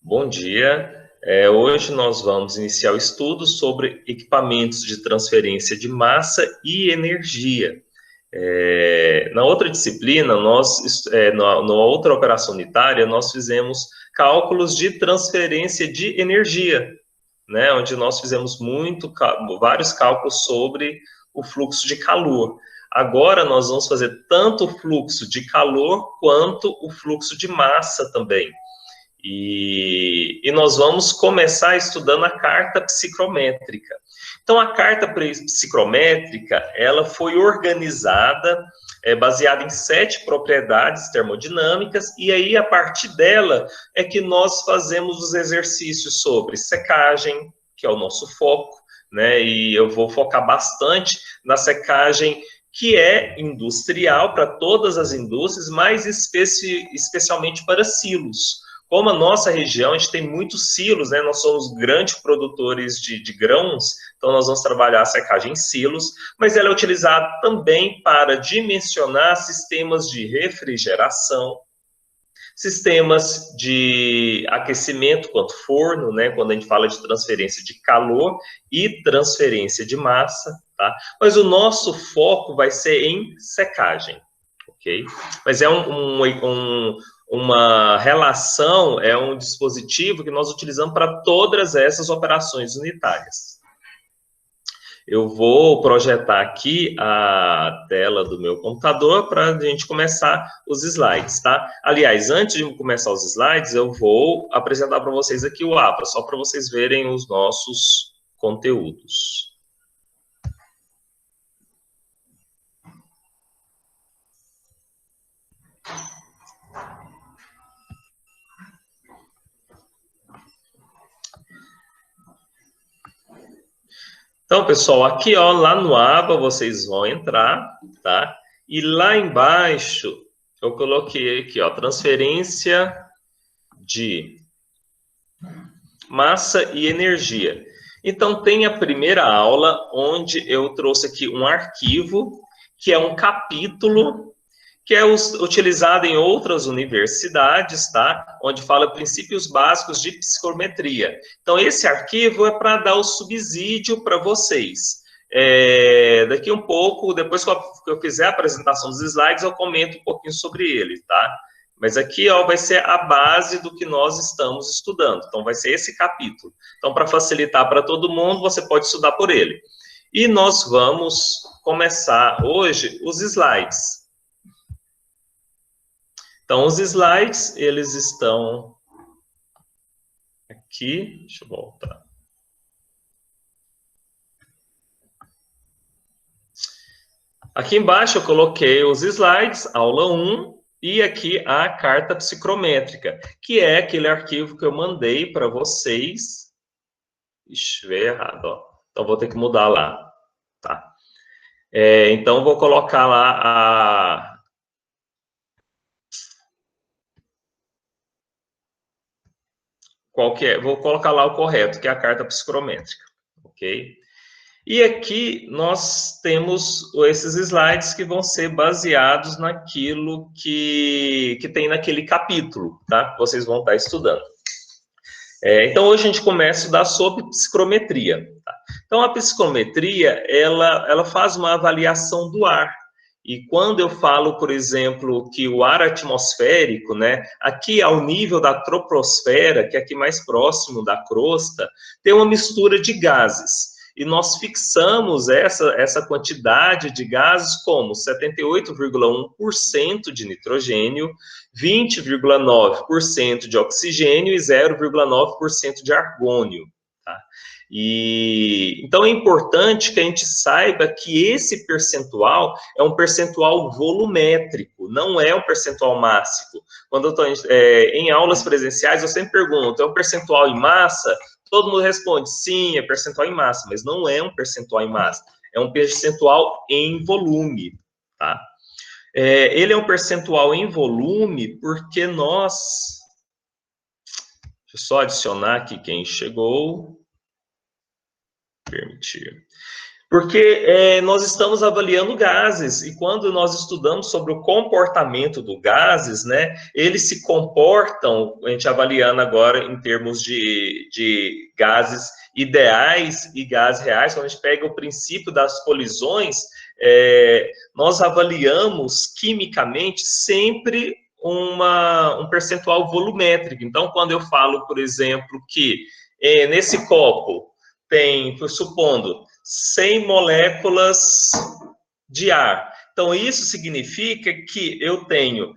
Bom dia. Hoje nós vamos iniciar o estudo sobre equipamentos de transferência de massa e energia. Na outra disciplina, na outra operação unitária, nós fizemos cálculos de transferência de energia, né, onde nós fizemos vários cálculos sobre o fluxo de calor. Agora nós vamos fazer tanto o fluxo de calor quanto o fluxo de massa também. E nós vamos começar estudando a carta psicométrica. Então, a carta psicométrica, ela foi organizada, baseada em 7 propriedades termodinâmicas, e aí, a partir dela, é que nós fazemos os exercícios sobre secagem, que é o nosso foco, né? E eu vou focar bastante na secagem que é industrial para todas as indústrias, mas especialmente para silos. Como a nossa região, a gente tem muitos silos, né? Nós somos grandes produtores de grãos, então nós vamos trabalhar a secagem em silos, mas ela é utilizada também para dimensionar sistemas de refrigeração, sistemas de aquecimento, quanto forno, né? Quando a gente fala de transferência de calor e transferência de massa, tá? Mas o nosso foco vai ser em secagem, ok? Mas é uma relação, é um dispositivo que nós utilizamos para todas essas operações unitárias. Eu vou projetar aqui a tela do meu computador para a gente começar os slides, tá? Aliás, antes de começar os slides, eu vou apresentar para vocês aqui o APA, só para vocês verem os nossos conteúdos. Então, pessoal, aqui, ó, lá no aba, vocês vão entrar, tá? E lá embaixo, eu coloquei aqui, ó, transferência de massa e energia. Então, tem a primeira aula, onde eu trouxe aqui um arquivo, que é um capítulo, que é utilizado em outras universidades, tá? Onde fala princípios básicos de psicometria. Então, esse arquivo é para dar o subsídio para vocês. Daqui um pouco, depois que eu fizer a apresentação dos slides, eu comento um pouquinho sobre ele, tá? Mas aqui, ó, vai ser a base do que nós estamos estudando. Então, vai ser esse capítulo. Então, para facilitar para todo mundo, você pode estudar por ele. E nós vamos começar hoje os slides. Então, os slides, eles estão aqui. Deixa eu voltar. Aqui embaixo eu coloquei os slides, aula 1, e aqui a carta psicométrica, que é aquele arquivo que eu mandei para vocês. Ixi, veio errado, ó. Então, vou ter que mudar lá, tá? Então, vou colocar lá qual que é? Vou colocar lá o correto, que é a carta psicométrica, ok? E aqui nós temos esses slides que vão ser baseados naquilo que tem naquele capítulo, tá? Que vocês vão estar estudando. Então, hoje a gente começa a estudar sobre psicometria. Tá? Então, a psicometria, ela faz uma avaliação do ar. E quando eu falo, por exemplo, que o ar atmosférico, né, aqui ao nível da troposfera, que é aqui mais próximo da crosta, tem uma mistura de gases. E nós fixamos essa quantidade de gases como 78,1% de nitrogênio, 20,9% de oxigênio e 0,9% de argônio. Tá? Então, é importante que a gente saiba que esse percentual é um percentual volumétrico, não é um percentual mássico. Quando eu estou em aulas presenciais, eu sempre pergunto, é um percentual em massa? Todo mundo responde, sim, é percentual em massa, mas não é um percentual em massa, é um percentual em volume, tá? Ele é um percentual em volume porque nós... Deixa eu só adicionar aqui quem chegou. Permitir. Porque nós estamos avaliando gases, e quando nós estudamos sobre o comportamento dos gases, né, eles se comportam, a gente avaliando agora em termos de gases ideais e gases reais, quando a gente pega o princípio das colisões, nós avaliamos quimicamente sempre um percentual volumétrico. Então, quando eu falo, por exemplo, que nesse copo tem, supondo, 100 moléculas de ar. Então, isso significa que eu tenho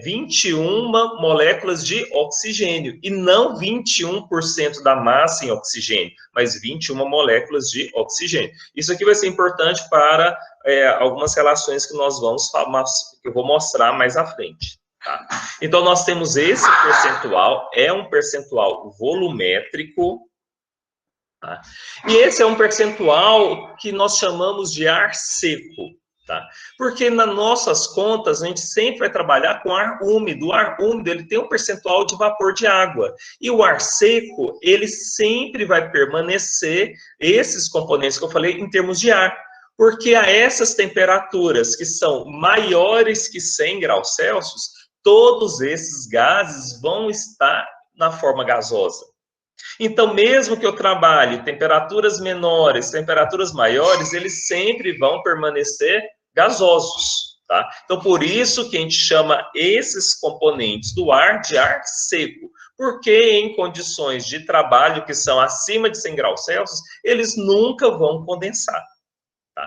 21 moléculas de oxigênio, e não 21% da massa em oxigênio, mas 21 moléculas de oxigênio. Isso aqui vai ser importante para algumas relações que que eu vou mostrar mais à frente. Tá? Então, nós temos esse percentual, é um percentual volumétrico. Tá? E esse é um percentual que nós chamamos de ar seco, tá? Porque nas nossas contas a gente sempre vai trabalhar com ar úmido. O ar úmido ele tem um percentual de vapor de água, e o ar seco ele sempre vai permanecer esses componentes que eu falei em termos de ar, porque a essas temperaturas que são maiores que 100 graus Celsius, todos esses gases vão estar na forma gasosa. Então, mesmo que eu trabalhe temperaturas menores, temperaturas maiores, eles sempre vão permanecer gasosos, tá? Então, por isso que a gente chama esses componentes do ar de ar seco, porque em condições de trabalho que são acima de 100 graus Celsius, eles nunca vão condensar. Tá?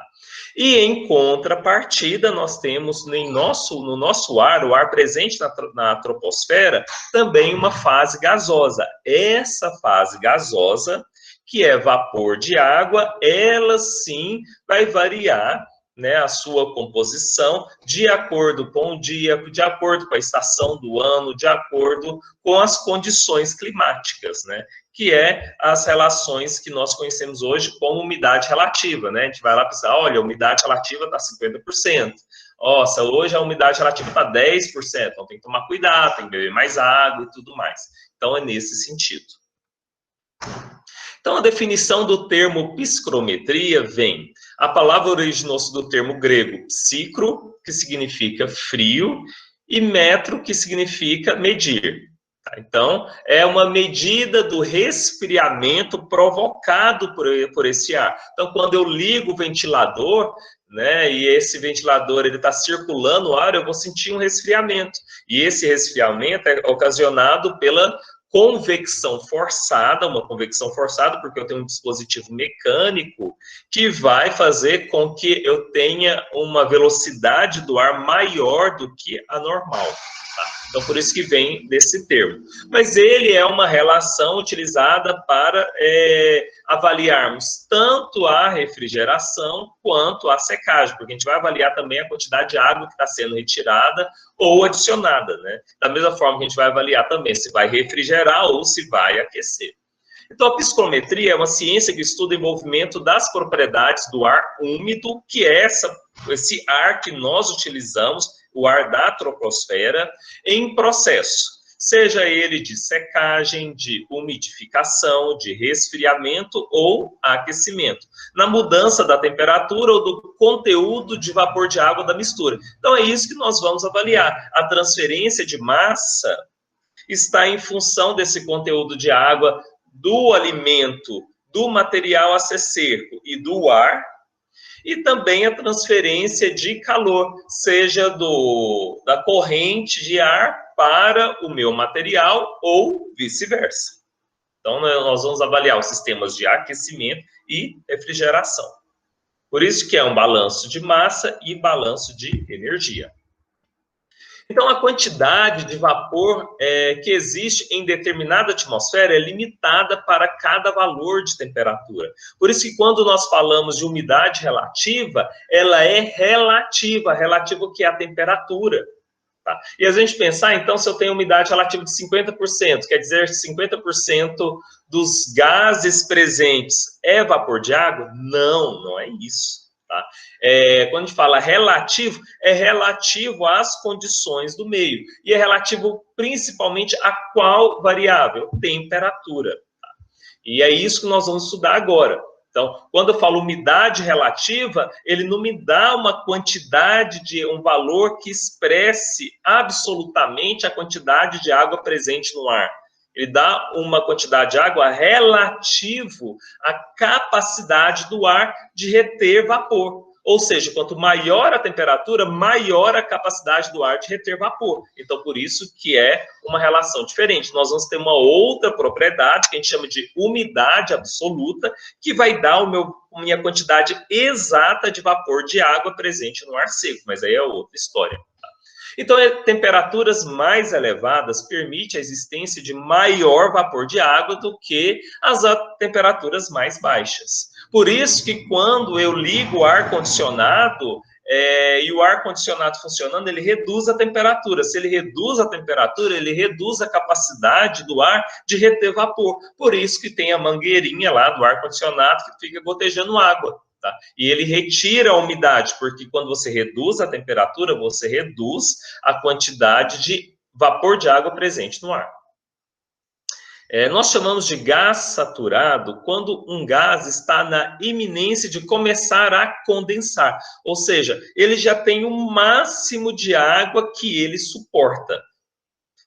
E em contrapartida, nós temos no nosso ar, o ar presente na troposfera, também uma fase gasosa. Essa fase gasosa, que é vapor de água, ela sim vai variar, né, a sua composição de acordo com o dia, de acordo com a estação do ano, de acordo com as condições climáticas, né? Que é as relações que nós conhecemos hoje como umidade relativa, né? A gente vai lá pensar, olha, a umidade relativa está 50%. Nossa, hoje a umidade relativa está 10%, então tem que tomar cuidado, tem que beber mais água e tudo mais. Então, é nesse sentido. Então, a definição do termo psicrometria vem... A palavra originou-se do termo grego psicro, que significa frio, e metro, que significa medir. Então, é uma medida do resfriamento provocado por esse ar. Então, quando eu ligo o ventilador, né, e esse ventilador está circulando o ar, eu vou sentir um resfriamento. E esse resfriamento é ocasionado pela convecção forçada, uma convecção forçada porque eu tenho um dispositivo mecânico que vai fazer com que eu tenha uma velocidade do ar maior do que a normal. Tá? Então, por isso que vem desse termo. Mas ele é uma relação utilizada para avaliarmos tanto a refrigeração quanto a secagem, porque a gente vai avaliar também a quantidade de água que está sendo retirada ou adicionada, né? Da mesma forma que a gente vai avaliar também se vai refrigerar ou se vai aquecer. Então, a psicometria é uma ciência que estuda o envolvimento das propriedades do ar úmido, que é esse ar que nós utilizamos, o ar da troposfera, em processo, seja ele de secagem, de umidificação, de resfriamento ou aquecimento, na mudança da temperatura ou do conteúdo de vapor de água da mistura. Então, é isso que nós vamos avaliar. A transferência de massa está em função desse conteúdo de água, do alimento, do material a ser seco e do ar, e também a transferência de calor, seja da corrente de ar para o meu material ou vice-versa. Então, nós vamos avaliar os sistemas de aquecimento e refrigeração. Por isso que é um balanço de massa e balanço de energia. Então, a quantidade de vapor que existe em determinada atmosfera é limitada para cada valor de temperatura. Por isso que quando nós falamos de umidade relativa, ela é relativa ao que é a temperatura. Tá? E a gente pensar, então, se eu tenho umidade relativa de 50%, quer dizer 50% dos gases presentes é vapor de água? Não, não é isso. Tá? Quando a gente fala relativo, é relativo às condições do meio. E é relativo principalmente a qual variável? Temperatura. Tá? E é isso que nós vamos estudar agora. Então, quando eu falo umidade relativa, ele não me dá uma quantidade de um valor que expresse absolutamente a quantidade de água presente no ar. Ele dá uma quantidade de água relativo à capacidade do ar de reter vapor. Ou seja, quanto maior a temperatura, maior a capacidade do ar de reter vapor. Então, por isso que é uma relação diferente. Nós vamos ter uma outra propriedade, que a gente chama de umidade absoluta, que vai dar minha quantidade exata de vapor de água presente no ar seco. Mas aí é outra história. Então, temperaturas mais elevadas permitem a existência de maior vapor de água do que as temperaturas mais baixas. Por isso que quando eu ligo o ar-condicionado, e o ar-condicionado funcionando, ele reduz a temperatura. Se ele reduz a temperatura, ele reduz a capacidade do ar de reter vapor. Por isso que tem a mangueirinha lá do ar-condicionado que fica gotejando água. Tá? E ele retira a umidade, porque quando você reduz a temperatura, você reduz a quantidade de vapor de água presente no ar. Nós chamamos de gás saturado quando um gás está na iminência de começar a condensar. Ou seja, ele já tem o máximo de água que ele suporta.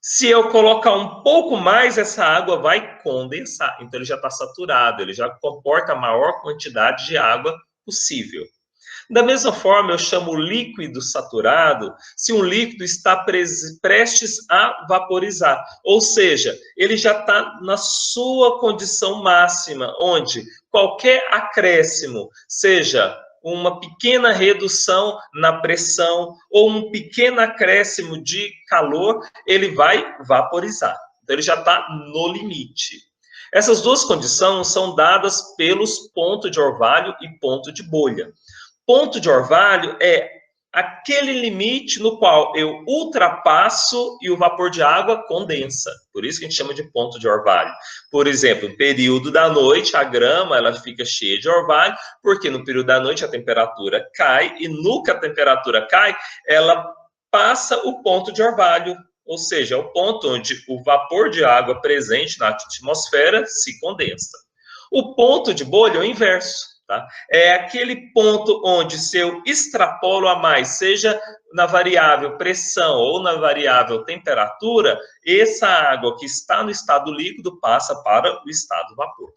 Se eu colocar um pouco mais, essa água vai condensar. Então, ele já está saturado, ele já comporta a maior quantidade de água possível. Da mesma forma, eu chamo líquido saturado se um líquido está prestes a vaporizar. Ou seja, ele já está na sua condição máxima, onde qualquer acréscimo, seja uma pequena redução na pressão ou um pequeno acréscimo de calor, ele vai vaporizar. Então, ele já está no limite. Essas duas condições são dadas pelos pontos de orvalho e ponto de bolha. Ponto de orvalho é aquele limite no qual eu ultrapasso e o vapor de água condensa. Por isso que a gente chama de ponto de orvalho. Por exemplo, no período da noite, a grama ela fica cheia de orvalho, porque no período da noite a temperatura cai, e no que a temperatura cai, ela passa o ponto de orvalho, ou seja, é o ponto onde o vapor de água presente na atmosfera se condensa. O ponto de bolha é o inverso. Tá? É aquele ponto onde, se eu extrapolo a mais, seja na variável pressão ou na variável temperatura, essa água que está no estado líquido passa para o estado vapor.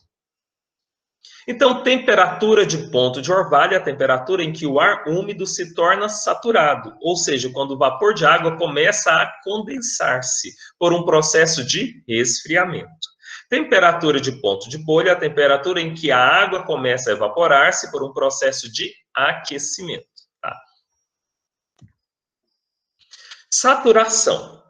Então, temperatura de ponto de orvalho é a temperatura em que o ar úmido se torna saturado, ou seja, quando o vapor de água começa a condensar-se por um processo de resfriamento. Temperatura de ponto de bolha é a temperatura em que a água começa a evaporar-se por um processo de aquecimento. Tá? Saturação.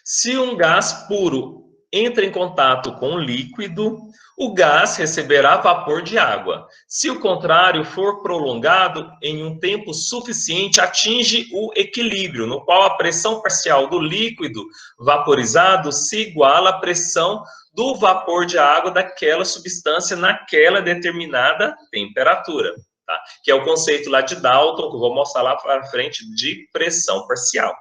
Se um gás puro entra em contato com um líquido, o gás receberá vapor de água. Se o contrário for prolongado em um tempo suficiente, atinge o equilíbrio, no qual a pressão parcial do líquido vaporizado se iguala à pressão do vapor de água daquela substância naquela determinada temperatura, tá? Que é o conceito lá de Dalton, que eu vou mostrar lá para frente, de pressão parcial.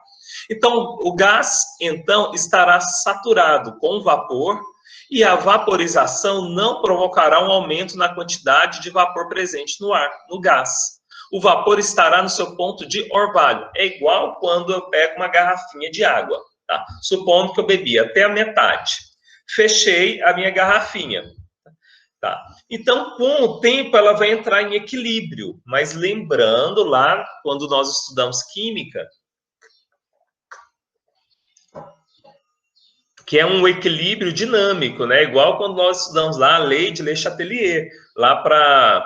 Então, o gás, então, estará saturado com vapor e a vaporização não provocará um aumento na quantidade de vapor presente no ar, no gás. O vapor estará no seu ponto de orvalho. É igual quando eu pego uma garrafinha de água, tá? Supondo que eu bebi até a metade. Fechei a minha garrafinha. Tá? Então, com o tempo, ela vai entrar em equilíbrio. Mas lembrando lá, quando nós estudamos química, que é um equilíbrio dinâmico, né? Igual quando nós estudamos lá a lei de Le Chatelier, lá para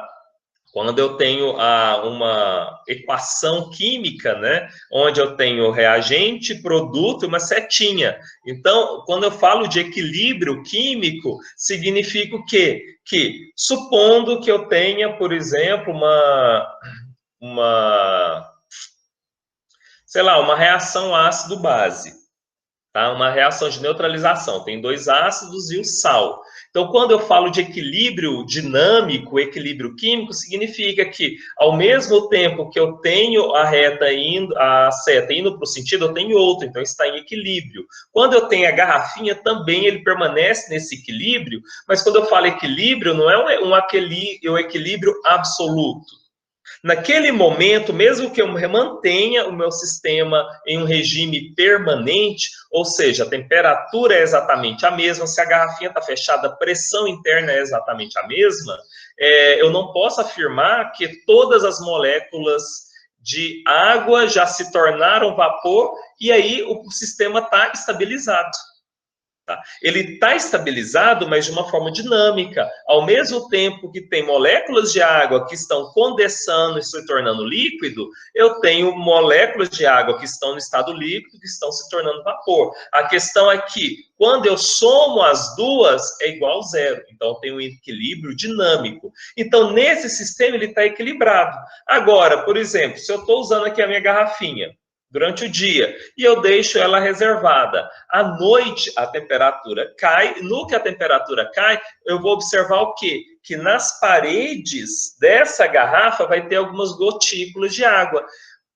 quando eu tenho uma equação química, né, onde eu tenho reagente, produto e uma setinha. Então, quando eu falo de equilíbrio químico, significa o quê? Que, supondo que eu tenha, por exemplo, sei lá, uma reação ácido-base. tá? Uma reação de neutralização, tem 2 ácidos e o sal. Então, quando eu falo de equilíbrio dinâmico, equilíbrio químico, significa que, ao mesmo tempo que eu tenho a seta indo para o sentido, eu tenho outro, então está em equilíbrio. Quando eu tenho a garrafinha, também ele permanece nesse equilíbrio, mas quando eu falo equilíbrio, não é um equilíbrio absoluto. Naquele momento, mesmo que eu mantenha o meu sistema em um regime permanente, ou seja, a temperatura é exatamente a mesma, se a garrafinha está fechada, a pressão interna é exatamente a mesma, eu não posso afirmar que todas as moléculas de água já se tornaram vapor e aí o sistema está estabilizado. Tá? Ele está estabilizado, mas de uma forma dinâmica. Ao mesmo tempo que tem moléculas de água que estão condensando e se tornando líquido, eu tenho moléculas de água que estão no estado líquido que estão se tornando vapor. A questão é que, quando eu somo as duas, é igual a zero. Então, eu tenho um equilíbrio dinâmico. Então, nesse sistema, ele está equilibrado. Agora, por exemplo, se eu estou usando aqui a minha garrafinha, durante o dia, e eu deixo ela reservada. À noite, a temperatura cai. No que a temperatura cai, eu vou observar o quê? Que nas paredes dessa garrafa vai ter algumas gotículas de água.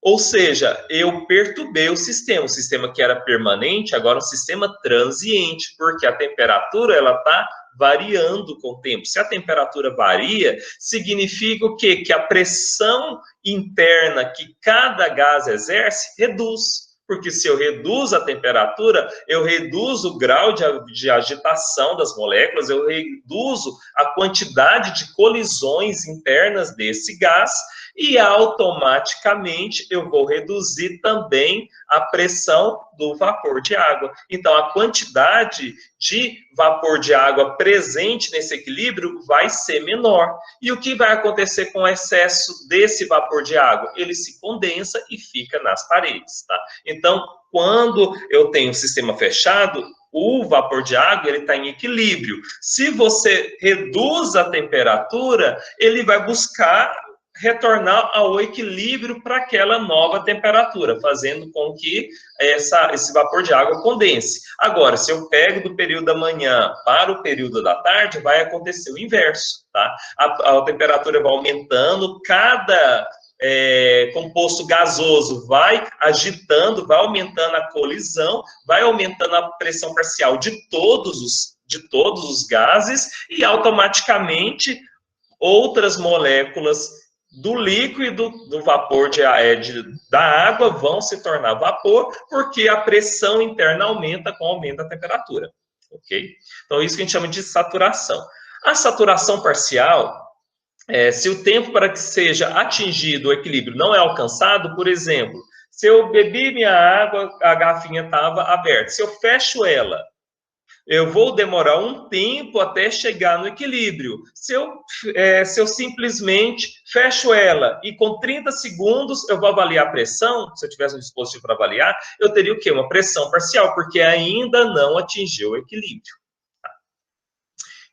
Ou seja, eu perturbei o sistema que era permanente, agora é um sistema transiente, porque a temperatura ela está variando com o tempo. Se a temperatura varia, significa o quê? Que a pressão interna que cada gás exerce reduz. Porque se eu reduzo a temperatura, eu reduzo o grau de agitação das moléculas, eu reduzo a quantidade de colisões internas desse gás e automaticamente eu vou reduzir também a pressão do vapor de água. Então, a quantidade de vapor de água presente nesse equilíbrio vai ser menor. E o que vai acontecer com o excesso desse vapor de água? Ele se condensa e fica nas paredes, tá? Então, quando eu tenho um sistema fechado, o vapor de água ele está em equilíbrio. Se você reduz a temperatura, ele vai buscar retornar ao equilíbrio para aquela nova temperatura, fazendo com que esse vapor de água condense. Agora, se eu pego do período da manhã para o período da tarde, vai acontecer o inverso, tá? A temperatura vai aumentando, cada composto gasoso vai agitando, vai aumentando a colisão, vai aumentando a pressão parcial de todos os gases e automaticamente outras moléculas do líquido, do vapor da água vão se tornar vapor, porque a pressão interna aumenta com o aumento da temperatura, ok? Então, isso que a gente chama de saturação. A saturação parcial, se o tempo para que seja atingido o equilíbrio não é alcançado, por exemplo, se eu bebi minha água, a garrafinha estava aberta, se eu fecho ela, eu vou demorar um tempo até chegar no equilíbrio. Se eu simplesmente fecho ela e com 30 segundos eu vou avaliar a pressão, se eu tivesse um dispositivo para avaliar, eu teria o quê? Uma pressão parcial, porque ainda não atingiu o equilíbrio.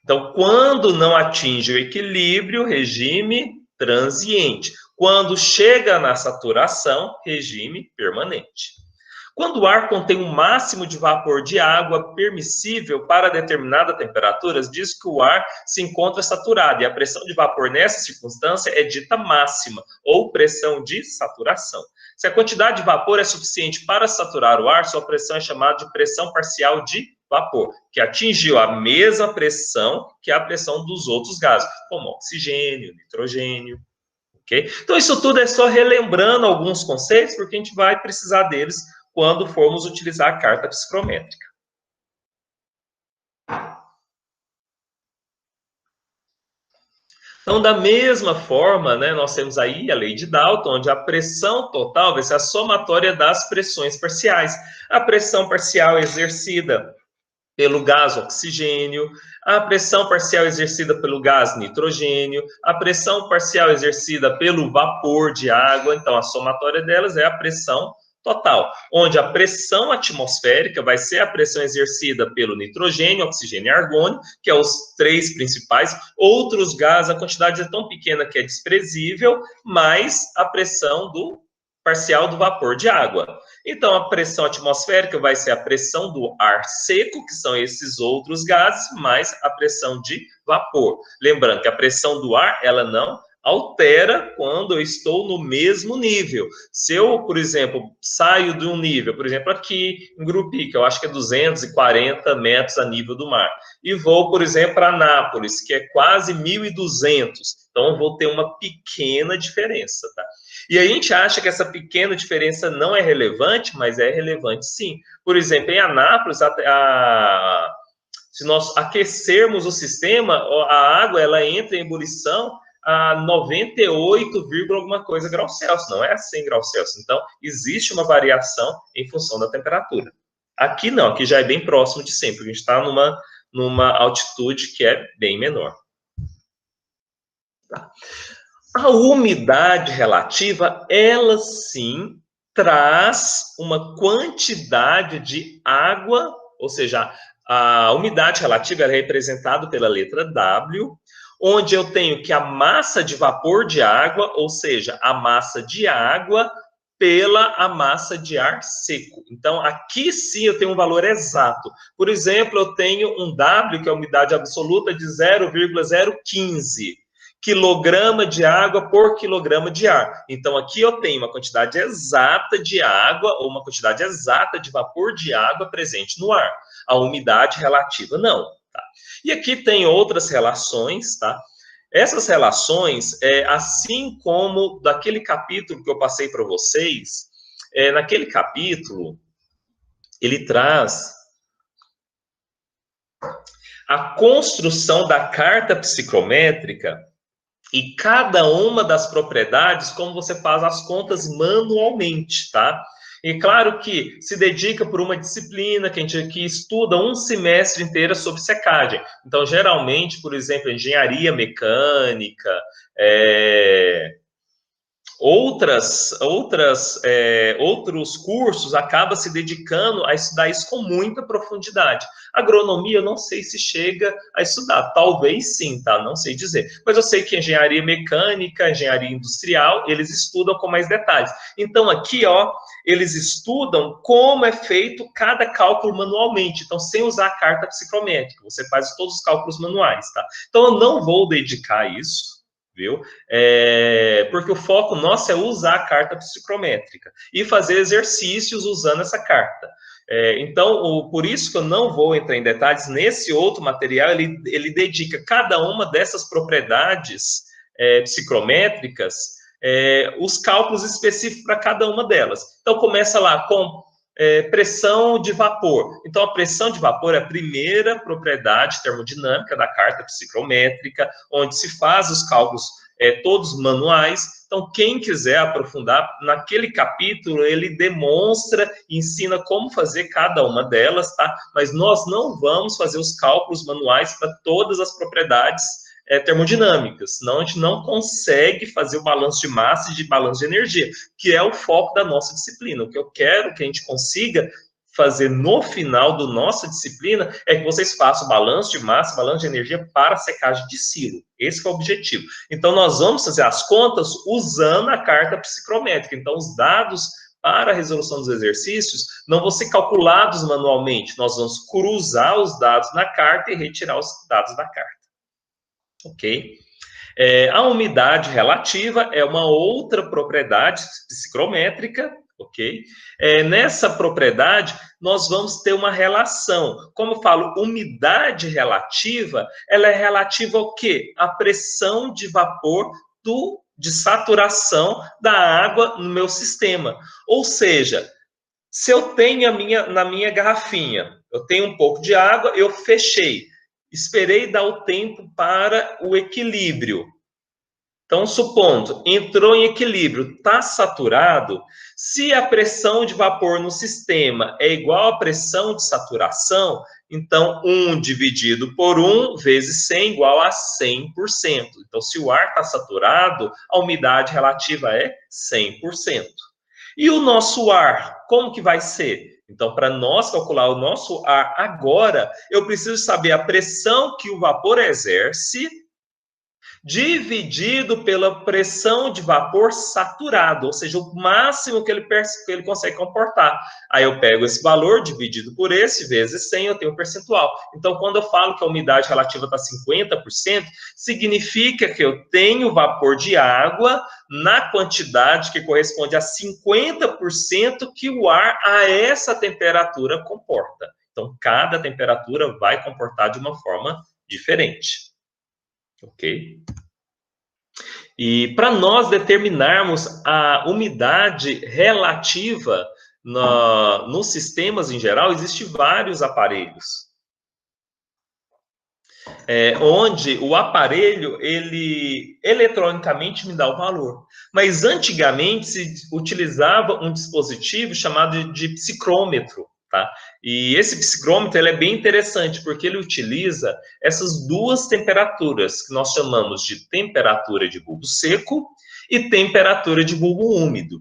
Então, quando não atinge o equilíbrio, regime transiente. Quando chega na saturação, regime permanente. Quando o ar contém um máximo de vapor de água permissível para determinada temperatura, diz que o ar se encontra saturado, e a pressão de vapor nessa circunstância é dita máxima, ou pressão de saturação. Se a quantidade de vapor é suficiente para saturar o ar, sua pressão é chamada de pressão parcial de vapor, que atingiu a mesma pressão que a pressão dos outros gases, como oxigênio, nitrogênio. Okay? Então, isso tudo é só relembrando alguns conceitos, porque a gente vai precisar deles quando formos utilizar a carta psicométrica. Então, da mesma forma, né, nós temos aí a lei de Dalton, onde a pressão total vai ser a somatória das pressões parciais. A pressão parcial exercida pelo gás oxigênio, a pressão parcial exercida pelo gás nitrogênio, a pressão parcial exercida pelo vapor de água. Então, a somatória delas é a pressão total, onde a pressão atmosférica vai ser a pressão exercida pelo nitrogênio, oxigênio e argônio, que é os 3 principais. Outros gases, a quantidade é tão pequena que é desprezível, mas a pressão do parcial do vapor de água. Então, a pressão atmosférica vai ser a pressão do ar seco, que são esses outros gases, mais a pressão de vapor. Lembrando que a pressão do ar, ela não altera quando eu estou no mesmo nível. Se eu, por exemplo, saio de um nível, por exemplo, aqui em Grupi, que eu acho que é 240 metros a nível do mar, e vou, por exemplo, para Anápolis, que é quase 1.200, então eu vou ter uma pequena diferença, tá? E a gente acha que essa pequena diferença não é relevante, mas é relevante sim. Por exemplo, em Anápolis, se nós aquecermos o sistema, a água ela entra em ebulição a 98, alguma coisa graus Celsius, não é a 100 graus Celsius. Então, existe uma variação em função da temperatura. Aqui não, aqui já é bem próximo de 100, porque a gente está numa altitude que é bem menor. Tá. A umidade relativa, ela sim traz uma quantidade de água, ou seja, a umidade relativa é representada pela letra W, onde eu tenho que a massa de vapor de água, ou seja, a massa de água pela a massa de ar seco. Então, aqui sim eu tenho um valor exato. Por exemplo, eu tenho um W, que é a umidade absoluta, de 0,015 quilograma de água por quilograma de ar. Então, aqui eu tenho uma quantidade exata de água ou uma quantidade exata de vapor de água presente no ar. A umidade relativa, não. Tá? E aqui tem outras relações, tá? Essas relações, assim como daquele capítulo que eu passei para vocês, naquele capítulo, ele traz a construção da carta psicométrica e cada uma das propriedades, como você faz as contas manualmente, tá? E claro que se dedica por uma disciplina que a gente aqui estuda um semestre inteiro sobre secagem. Então, geralmente, por exemplo, engenharia mecânica, outros cursos acaba se dedicando a estudar isso com muita profundidade. Agronomia, eu não sei se chega a estudar, talvez sim, tá? Não sei dizer. Mas eu sei que engenharia mecânica, engenharia industrial, eles estudam com mais detalhes. Então, aqui, ó, eles estudam como é feito cada cálculo manualmente. Então, sem usar a carta psicométrica, você faz todos os cálculos manuais, tá? Então, eu não vou dedicar isso, viu? Porque o foco nosso é usar a carta psicométrica e fazer exercícios usando essa carta. Então, por isso que eu não vou entrar em detalhes, nesse outro material, ele dedica cada uma dessas propriedades psicométricas, os cálculos específicos para cada uma delas. Então, começa lá com pressão de vapor. Então, a pressão de vapor é a primeira propriedade termodinâmica da carta psicométrica, onde se faz os cálculos todos manuais. Então, quem quiser aprofundar, naquele capítulo, ele demonstra e ensina como fazer cada uma delas, tá? Mas nós não vamos fazer os cálculos manuais para todas as propriedades termodinâmicas, senão a gente não consegue fazer o balanço de massa e de balanço de energia, que é o foco da nossa disciplina. O que eu quero que a gente consiga fazer no final da nossa disciplina é que vocês façam balanço de massa, balanço de energia para secagem de silo. Esse é o objetivo. Então, nós vamos fazer as contas usando a carta psicométrica. Então, os dados para a resolução dos exercícios não vão ser calculados manualmente. Nós vamos cruzar os dados na carta e retirar os dados da carta. Ok? A umidade relativa é uma outra propriedade psicométrica, ok? Nessa propriedade, nós vamos ter uma relação. Como eu falo, umidade relativa, ela é relativa ao quê? A pressão de vapor de saturação da água no meu sistema. Ou seja, se eu tenho na minha garrafinha, eu tenho um pouco de água, eu fechei. Esperei dar o tempo para o equilíbrio. Então, supondo, entrou em equilíbrio, está saturado, se a pressão de vapor no sistema é igual à pressão de saturação, então 1 dividido por 1 vezes 100 igual a 100%. Então, se o ar está saturado, a umidade relativa é 100%. E o nosso ar, como que vai ser? Então, para nós calcular o nosso ar agora, eu preciso saber a pressão que o vapor exerce dividido pela pressão de vapor saturado, ou seja, o máximo que ele consegue comportar. Aí eu pego esse valor, dividido por esse, vezes 100, eu tenho um percentual. Então, quando eu falo que a umidade relativa está 50%, significa que eu tenho vapor de água na quantidade que corresponde a 50% que o ar a essa temperatura comporta. Então, cada temperatura vai comportar de uma forma diferente. Ok? E para nós determinarmos a umidade relativa nos sistemas em geral, existem vários aparelhos. Onde o aparelho, ele eletronicamente me dá o valor. Mas antigamente se utilizava um dispositivo chamado de psicrômetro. Tá? E esse psicrômetro ele é bem interessante, porque ele utiliza essas duas temperaturas, que nós chamamos de temperatura de bulbo seco e temperatura de bulbo úmido.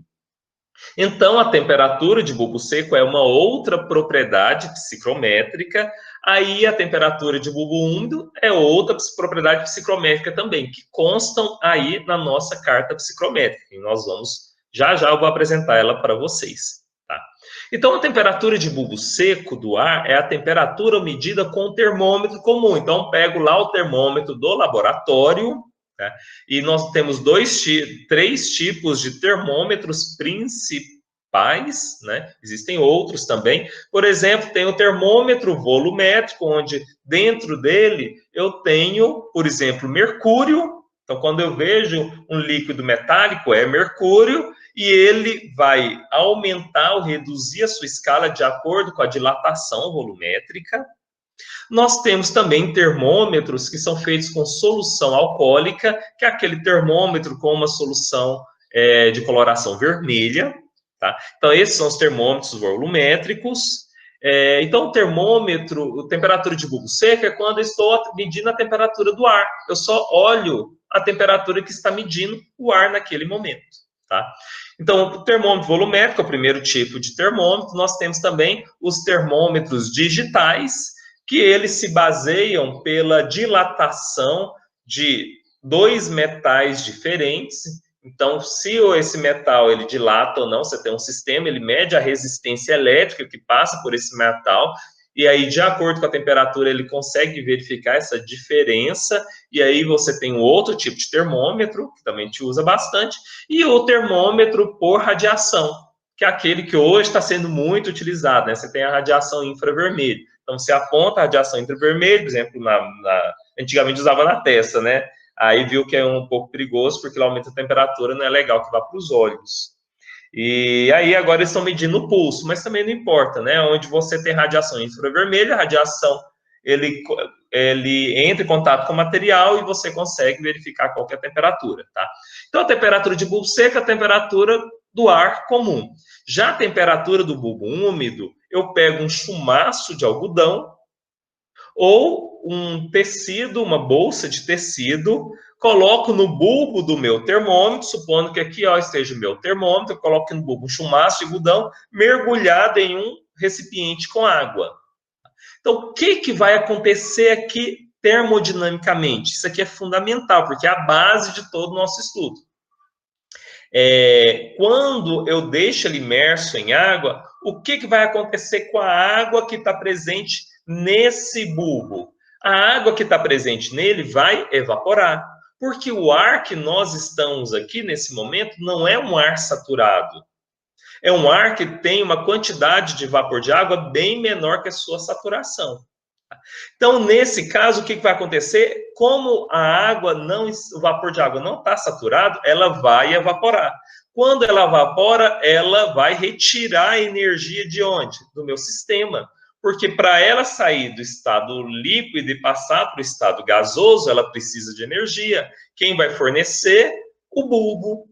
Então, a temperatura de bulbo seco é uma outra propriedade psicrométrica, aí a temperatura de bulbo úmido é outra propriedade psicrométrica também, que constam aí na nossa carta psicrométrica. E nós vamos, já eu vou apresentar ela para vocês. Tá? Então, a temperatura de bulbo seco do ar é a temperatura medida com o termômetro comum. Então, pego lá o termômetro do laboratório, tá? E nós temos três tipos de termômetros principais, né? Existem outros também. Por exemplo, tem o termômetro volumétrico, onde dentro dele eu tenho, por exemplo, mercúrio. Então, quando eu vejo um líquido metálico, é mercúrio, e ele vai aumentar ou reduzir a sua escala de acordo com a dilatação volumétrica. Nós temos também termômetros que são feitos com solução alcoólica, que é aquele termômetro com uma solução de coloração vermelha. Tá? Então, esses são os termômetros volumétricos. Então, o termômetro, a temperatura de bulbo seco é quando eu estou medindo a temperatura do ar. Eu só olho a temperatura que está medindo o ar naquele momento. Tá? Então, o termômetro volumétrico é o primeiro tipo de termômetro. Nós temos também os termômetros digitais, que eles se baseiam pela dilatação de dois metais diferentes. Então, se esse metal ele dilata ou não, você tem um sistema, ele mede a resistência elétrica que passa por esse metal, e aí, de acordo com a temperatura, ele consegue verificar essa diferença, e aí você tem um outro tipo de termômetro, que também te usa bastante, e o termômetro por radiação, que é aquele que hoje está sendo muito utilizado, né? Você tem a radiação infravermelho. Então, você aponta a radiação infravermelho, por exemplo, antigamente usava na testa, né? Aí viu que é um pouco perigoso, porque ele aumenta a temperatura, não é legal que vá para os olhos. E aí agora eles estão medindo o pulso, mas também não importa, né? Onde você tem radiação infravermelha, a radiação ele entra em contato com o material e você consegue verificar qual que é a temperatura, tá? Então a temperatura de bulbo seco é a temperatura do ar comum. Já a temperatura do bulbo úmido, eu pego um chumaço de algodão ou um tecido, uma bolsa de tecido, coloco no bulbo do meu termômetro, supondo que aqui esteja o meu termômetro, eu coloco no bulbo um chumaço de algodão mergulhado em um recipiente com água. Então, o que vai acontecer aqui termodinamicamente? Isso aqui é fundamental, porque é a base de todo o nosso estudo. Quando eu deixo ele imerso em água, o que vai acontecer com a água que está presente nesse bulbo? A água que está presente nele vai evaporar, porque o ar que nós estamos aqui nesse momento não é um ar saturado. É um ar que tem uma quantidade de vapor de água bem menor que a sua saturação. Então, nesse caso, o que vai acontecer? Como a água o vapor de água não está saturado, ela vai evaporar. Quando ela evapora, ela vai retirar a energia de onde? Do meu sistema. Porque para ela sair do estado líquido e passar para o estado gasoso, ela precisa de energia. Quem vai fornecer? O bulbo.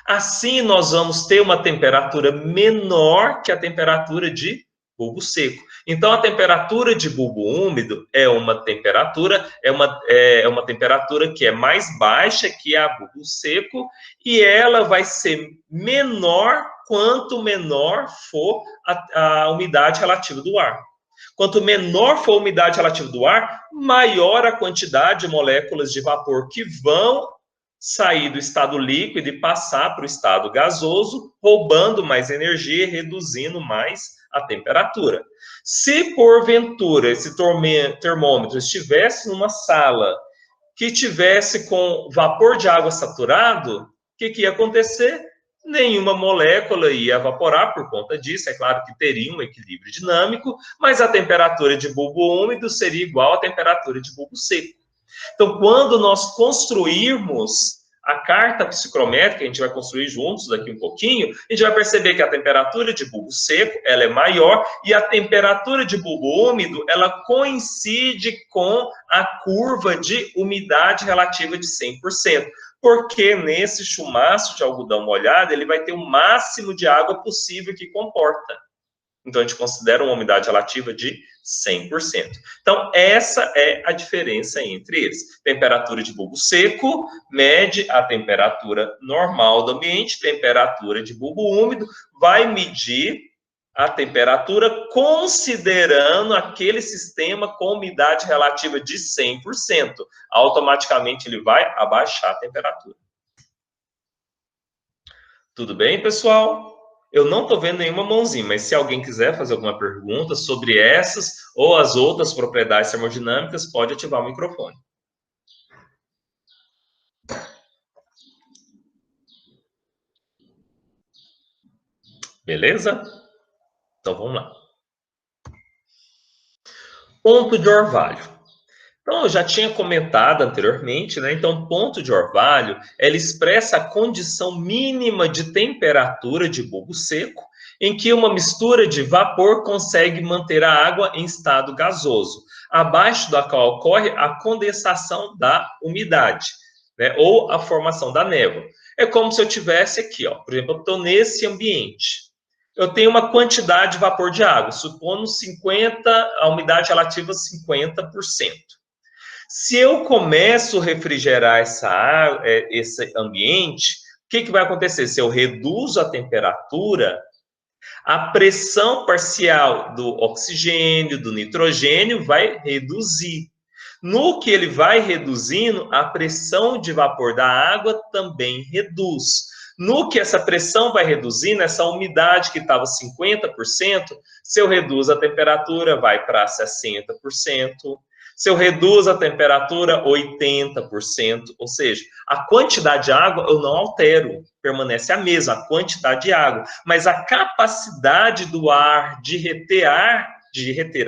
Assim, nós vamos ter uma temperatura menor que a temperatura de bulbo seco. Então, a temperatura de bulbo úmido é uma temperatura que é mais baixa que a bulbo seco, e ela vai ser menor quanto menor for a umidade relativa do ar. Quanto menor for a umidade relativa do ar, maior a quantidade de moléculas de vapor que vão sair do estado líquido e passar para o estado gasoso, roubando mais energia e reduzindo mais a temperatura. Se, porventura, esse termômetro estivesse numa sala que tivesse com vapor de água saturado, o que ia acontecer? Nenhuma molécula ia evaporar por conta disso. É claro que teria um equilíbrio dinâmico, mas a temperatura de bulbo úmido seria igual à temperatura de bulbo seco. Então, quando nós construirmos a carta psicrométrica, a gente vai construir juntos daqui um pouquinho, a gente vai perceber que a temperatura de bulbo seco, ela é maior, e a temperatura de bulbo úmido, ela coincide com a curva de umidade relativa de 100%. Porque nesse chumaço de algodão molhado, ele vai ter o máximo de água possível que comporta. Então, a gente considera uma umidade relativa de 100%. Então, essa é a diferença entre eles. Temperatura de bulbo seco mede a temperatura normal do ambiente, temperatura de bulbo úmido vai medir a temperatura considerando aquele sistema com umidade relativa de 100%. Automaticamente, ele vai abaixar a temperatura. Tudo bem, pessoal? Eu não estou vendo nenhuma mãozinha, mas se alguém quiser fazer alguma pergunta sobre essas ou as outras propriedades termodinâmicas, pode ativar o microfone. Beleza? Então, vamos lá. Ponto de orvalho. Então, eu já tinha comentado anteriormente, né? Então, ponto de orvalho, ela expressa a condição mínima de temperatura de bulbo seco, em que uma mistura de vapor consegue manter a água em estado gasoso, abaixo da qual ocorre a condensação da umidade, né? Ou a formação da névoa. É como se eu tivesse aqui, ó, por exemplo, eu estou nesse ambiente. Eu tenho uma quantidade de vapor de água, supondo 50, a umidade relativa 50%. Se eu começo a refrigerar esse ambiente, o que vai acontecer? Se eu reduzo a temperatura, a pressão parcial do oxigênio, do nitrogênio, vai reduzir. No que ele vai reduzindo, a pressão de vapor da água também reduz. No que essa pressão vai reduzindo, essa umidade que estava 50%, se eu reduzo a temperatura, vai para 60%. Se eu reduzo a temperatura, 80%, ou seja, a quantidade de água eu não altero, permanece a mesma, a quantidade de água, mas a capacidade do ar de reter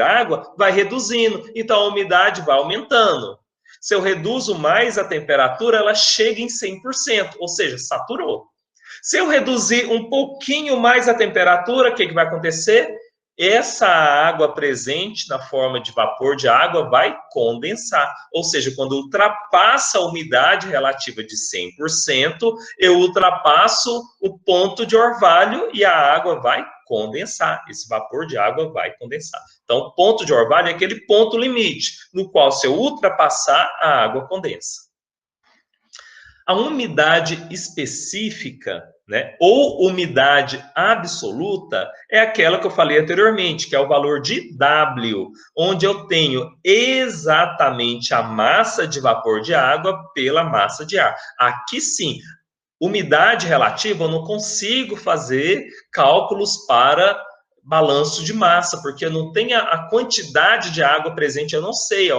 água vai reduzindo, então a umidade vai aumentando. Se eu reduzo mais a temperatura, ela chega em 100%, ou seja, saturou. Se eu reduzir um pouquinho mais a temperatura, o que vai acontecer? Essa água presente na forma de vapor de água vai condensar. Ou seja, quando ultrapassa a umidade relativa de 100%, eu ultrapasso o ponto de orvalho e a água vai condensar. Esse vapor de água vai condensar. Então, o ponto de orvalho é aquele ponto limite, no qual, se eu ultrapassar, a água condensa. A umidade específica, né, ou umidade absoluta, é aquela que eu falei anteriormente, que é o valor de W, onde eu tenho exatamente a massa de vapor de água pela massa de ar. Aqui sim, umidade relativa, eu não consigo fazer cálculos para balanço de massa, porque eu não tenho a quantidade de água presente, eu não sei, é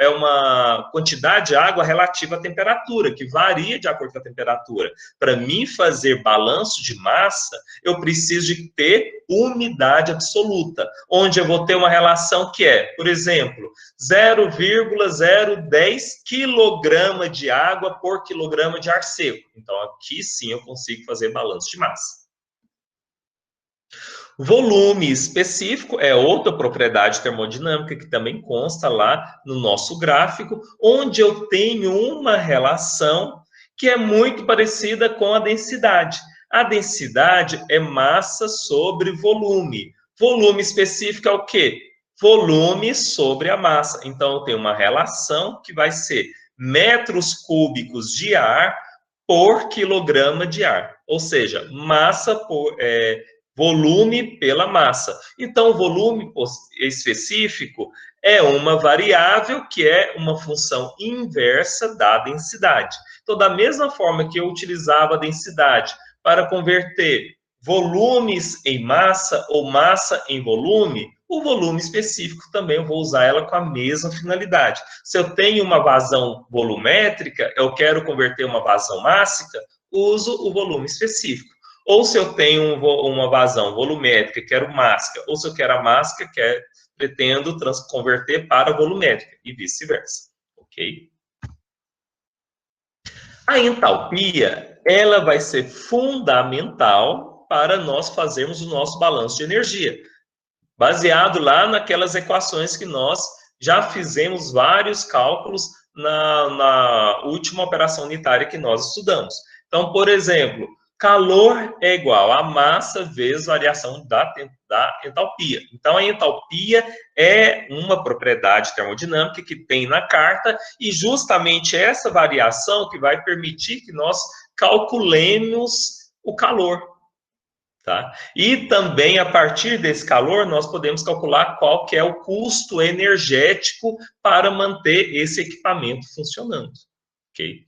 uma quantidade de água relativa à temperatura, que varia de acordo com a temperatura. Para mim fazer balanço de massa, eu preciso de ter umidade absoluta, onde eu vou ter uma relação que é, por exemplo, 0,010 kg de água por quilograma de ar seco. Então, aqui sim eu consigo fazer balanço de massa. Volume específico é outra propriedade termodinâmica que também consta lá no nosso gráfico, onde eu tenho uma relação que é muito parecida com a densidade. A densidade é massa sobre volume. Volume específico é o quê? Volume sobre a massa. Então, eu tenho uma relação que vai ser metros cúbicos de ar por quilograma de ar. Ou seja, massa volume pela massa. Então, o volume específico é uma variável que é uma função inversa da densidade. Então, da mesma forma que eu utilizava a densidade para converter volumes em massa ou massa em volume, o volume específico também eu vou usar ela com a mesma finalidade. Se eu tenho uma vazão volumétrica, eu quero converter uma vazão mássica, uso o volume específico. Ou se eu tenho uma vazão volumétrica, quero mássica, ou se eu quero a mássica, pretendo converter para volumétrica, e vice-versa, ok? A entalpia, ela vai ser fundamental para nós fazermos o nosso balanço de energia, baseado lá naquelas equações que nós já fizemos vários cálculos na última operação unitária que nós estudamos. Então, por exemplo, calor é igual a massa vezes variação da entalpia. Então, a entalpia é uma propriedade termodinâmica que tem na carta e justamente essa variação que vai permitir que nós calculemos o calor. Tá? E também, a partir desse calor, nós podemos calcular qual que é o custo energético para manter esse equipamento funcionando. Okay?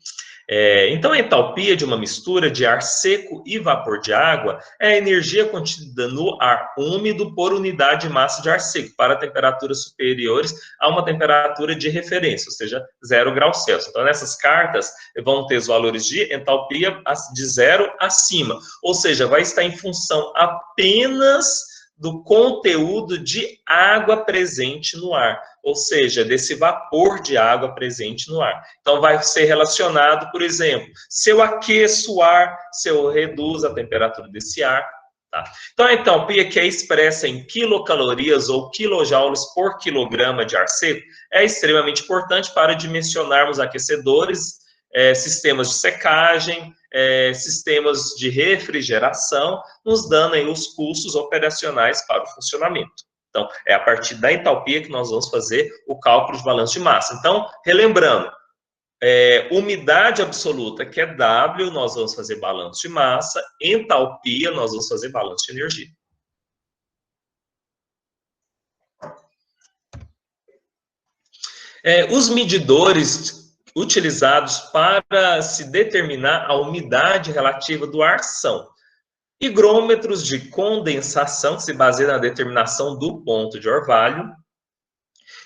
Então, a entalpia de uma mistura de ar seco e vapor de água é a energia contida no ar úmido por unidade de massa de ar seco, para temperaturas superiores a uma temperatura de referência, ou seja, 0 graus Celsius. Então, nessas cartas, vão ter os valores de entalpia de 0 acima, ou seja, vai estar em função apenas do conteúdo de água presente no ar, ou seja, desse vapor de água presente no ar. Então, vai ser relacionado, por exemplo, se eu aqueço o ar, se eu reduzo a temperatura desse ar. Tá? Então, a entalpia, que é expressa em quilocalorias ou quilojoules por quilograma de ar seco, é extremamente importante para dimensionarmos aquecedores, sistemas de secagem, sistemas de refrigeração, nos dando aí os custos operacionais para o funcionamento. Então, é a partir da entalpia que nós vamos fazer o cálculo de balanço de massa. Então, relembrando, umidade absoluta, que é W, nós vamos fazer balanço de massa, entalpia, nós vamos fazer balanço de energia. Os medidores utilizados para se determinar a umidade relativa do ar são higrômetros de condensação, que se baseia na determinação do ponto de orvalho,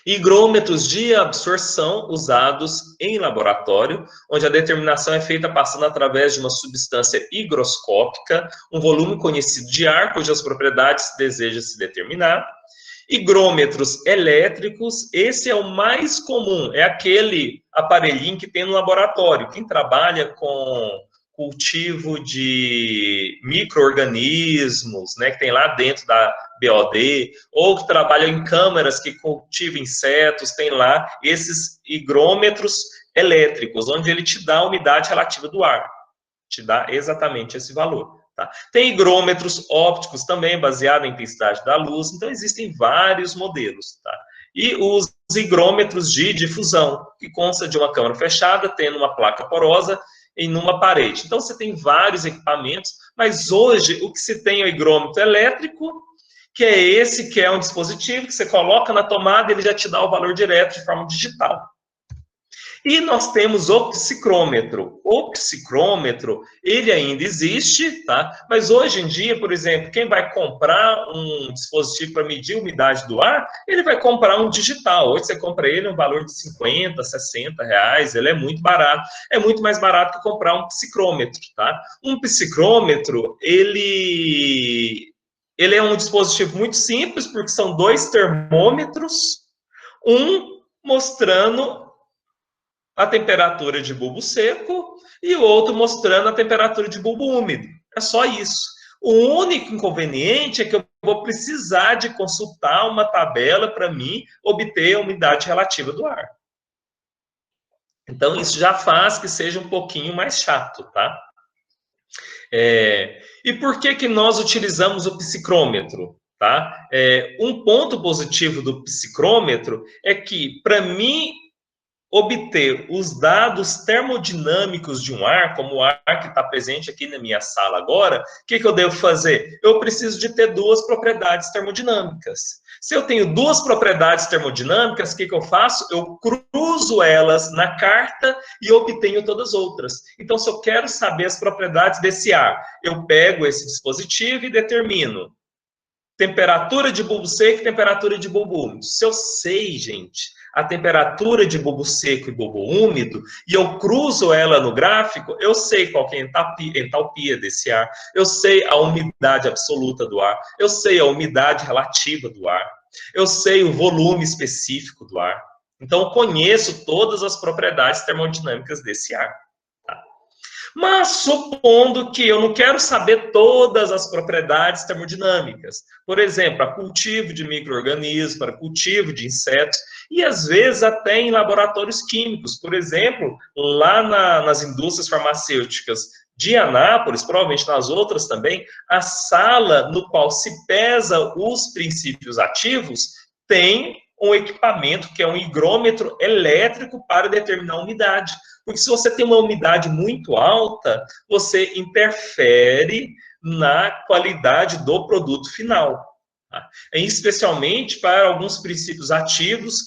higrômetros de absorção usados em laboratório, onde a determinação é feita passando através de uma substância higroscópica, um volume conhecido de ar, cujas propriedades deseja se determinar. Higrômetros elétricos, esse é o mais comum, é aquele aparelhinho que tem no laboratório. Quem trabalha com cultivo de micro-organismos, né, que tem lá dentro da BOD, ou que trabalha em câmaras que cultivam insetos, tem lá esses higrômetros elétricos, onde ele te dá a umidade relativa do ar, te dá exatamente esse valor. Tá? Tem higrômetros ópticos também, baseado na intensidade da luz, então existem vários modelos. Tá? E os higrômetros de difusão, que consta de uma câmara fechada, tendo uma placa porosa em uma parede. Então, você tem vários equipamentos, mas hoje o que se tem é o higrômetro elétrico, que é esse que é um dispositivo que você coloca na tomada e ele já te dá o valor direto de forma digital. E nós temos o psicrômetro. O psicrômetro, ele ainda existe, tá? Mas hoje em dia, por exemplo, quem vai comprar um dispositivo para medir a umidade do ar, ele vai comprar um digital. Hoje você compra ele um valor de 50, 60 reais, ele é muito barato. É muito mais barato que comprar um psicrômetro, tá? Um psicrômetro, ele é um dispositivo muito simples, porque são 2 termômetros, um mostrando a temperatura de bulbo seco e o outro mostrando a temperatura de bulbo úmido. É só isso. O único inconveniente é que eu vou precisar de consultar uma tabela para mim obter a umidade relativa do ar. Então, isso já faz que seja um pouquinho mais chato, tá? E por que nós utilizamos o psicrômetro? Tá? Um ponto positivo do psicrômetro é que, para mim, obter os dados termodinâmicos de um ar, como o ar que está presente aqui na minha sala agora, o que eu devo fazer? Eu preciso de ter duas propriedades termodinâmicas. Se eu tenho duas propriedades termodinâmicas, o que eu faço? Eu cruzo elas na carta e obtenho todas as outras. Então, se eu quero saber as propriedades desse ar, eu pego esse dispositivo e determino temperatura de bulbo seco e temperatura de bulbo úmido. Se eu sei, gente, a temperatura de bulbo seco e bulbo úmido, e eu cruzo ela no gráfico, eu sei qual que é a entalpia desse ar, eu sei a umidade absoluta do ar, eu sei a umidade relativa do ar, eu sei o volume específico do ar. Então, eu conheço todas as propriedades termodinâmicas desse ar. Mas supondo que eu não quero saber todas as propriedades termodinâmicas, por exemplo, para cultivo de micro-organismos, para cultivo de insetos, e às vezes até em laboratórios químicos, por exemplo, lá nas indústrias farmacêuticas de Anápolis, provavelmente nas outras também, a sala no qual se pesa os princípios ativos tem um equipamento que é um higrômetro elétrico para determinar a umidade. Porque se você tem uma umidade muito alta, você interfere na qualidade do produto final. Tá? Especialmente para alguns princípios ativos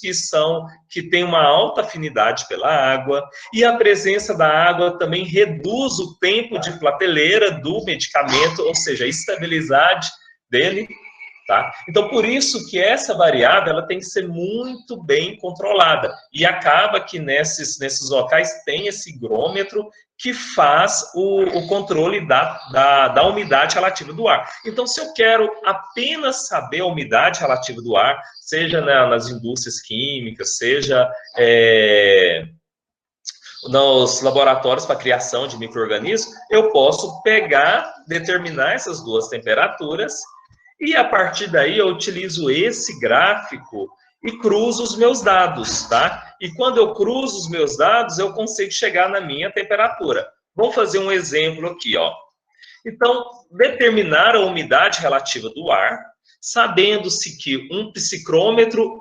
que têm uma alta afinidade pela água, e a presença da água também reduz o tempo de prateleira do medicamento, ou seja, a estabilidade dele. Tá? Então, por isso que essa variável ela tem que ser muito bem controlada. E acaba que nesses locais tem esse higrômetro que faz o controle da umidade relativa do ar. Então, se eu quero apenas saber a umidade relativa do ar, seja nas indústrias químicas, seja nos laboratórios para criação de micro-organismos, eu posso determinar essas duas temperaturas. E a partir daí eu utilizo esse gráfico e cruzo os meus dados, tá? E quando eu cruzo os meus dados, eu consigo chegar na minha temperatura. Vamos fazer um exemplo aqui, ó. Então, determinar a umidade relativa do ar, sabendo-se que um psicrômetro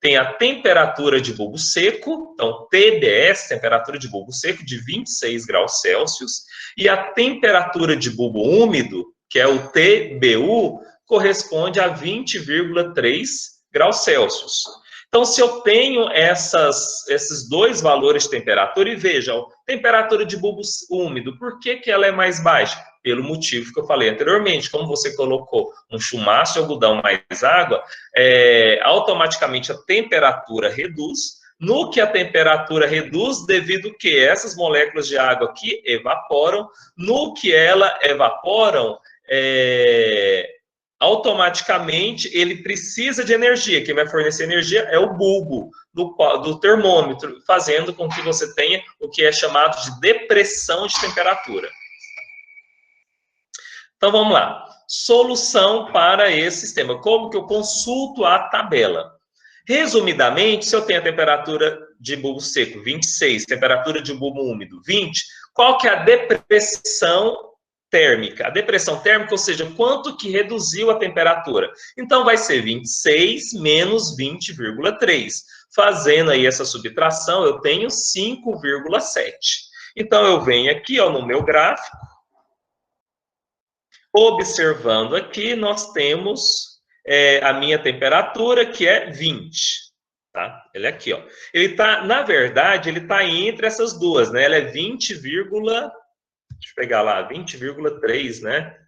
tem a temperatura de bulbo seco, então TBS, temperatura de bulbo seco, de 26 graus Celsius, e a temperatura de bulbo úmido, que é o TBU, corresponde a 20,3 graus Celsius. Então, se eu tenho esses dois valores de temperatura, e veja, a temperatura de bulbo úmido, por que ela é mais baixa? Pelo motivo que eu falei anteriormente, como você colocou um chumaço de algodão mais água, automaticamente a temperatura reduz. No que a temperatura reduz, devido que essas moléculas de água aqui evaporam, no que elas evaporam, automaticamente ele precisa de energia. Quem vai fornecer energia é o bulbo do termômetro, fazendo com que você tenha o que é chamado de depressão de temperatura. Então vamos lá. Solução para esse sistema. Como que eu consulto a tabela? Resumidamente, se eu tenho a temperatura de bulbo seco 26, temperatura de bulbo úmido 20, qual que é a depressão térmica? A depressão térmica, ou seja, quanto que reduziu a temperatura? Então, vai ser 26 menos 20,3. Fazendo aí essa subtração, eu tenho 5,7. Então, eu venho aqui, ó, no meu gráfico, observando aqui, nós temos a minha temperatura, que é 20. Tá? Ele é aqui, ó. Ele tá, na verdade, ele está entre essas duas, né? Ela é 20, deixa eu pegar lá, 20,3, né?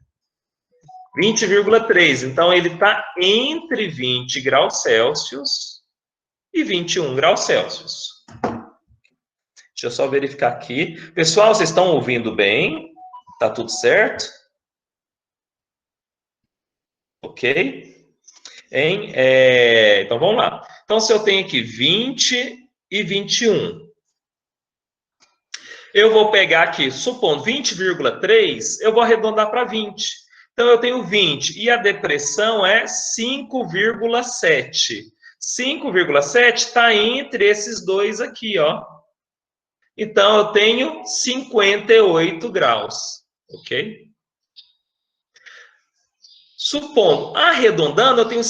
20,3. Então, ele está entre 20 graus Celsius e 21 graus Celsius. Deixa eu só verificar aqui. Pessoal, vocês estão ouvindo bem? Tá tudo certo? Ok? Então, vamos lá. Então, se eu tenho aqui 20 e 21... eu vou pegar aqui, supondo 20,3, eu vou arredondar para 20. Então, eu tenho 20 e a depressão é 5,7. 5,7 está entre esses dois aqui, ó. Então, eu tenho 58 graus, ok? Supondo, arredondando, eu tenho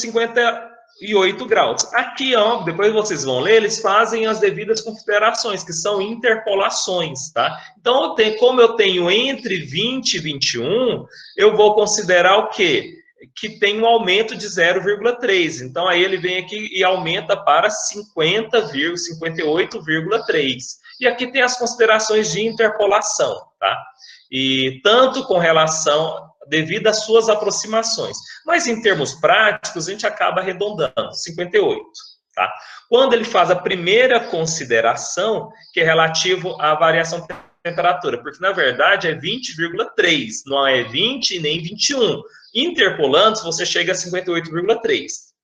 e 8 graus. Aqui, ó, depois vocês vão ler, eles fazem as devidas considerações, que são interpolações, tá? Então, como eu tenho entre 20 e 21, eu vou considerar o quê? Que tem um aumento de 0,3. Então, aí ele vem aqui e aumenta para 58,3. E aqui tem as considerações de interpolação, tá? E tanto com relação, devido às suas aproximações. Mas em termos práticos, a gente acaba arredondando, 58. Tá? Quando ele faz a primeira consideração, que é relativo à variação de temperatura, porque na verdade é 20,3, não é 20 nem 21. Interpolando, você chega a 58,3.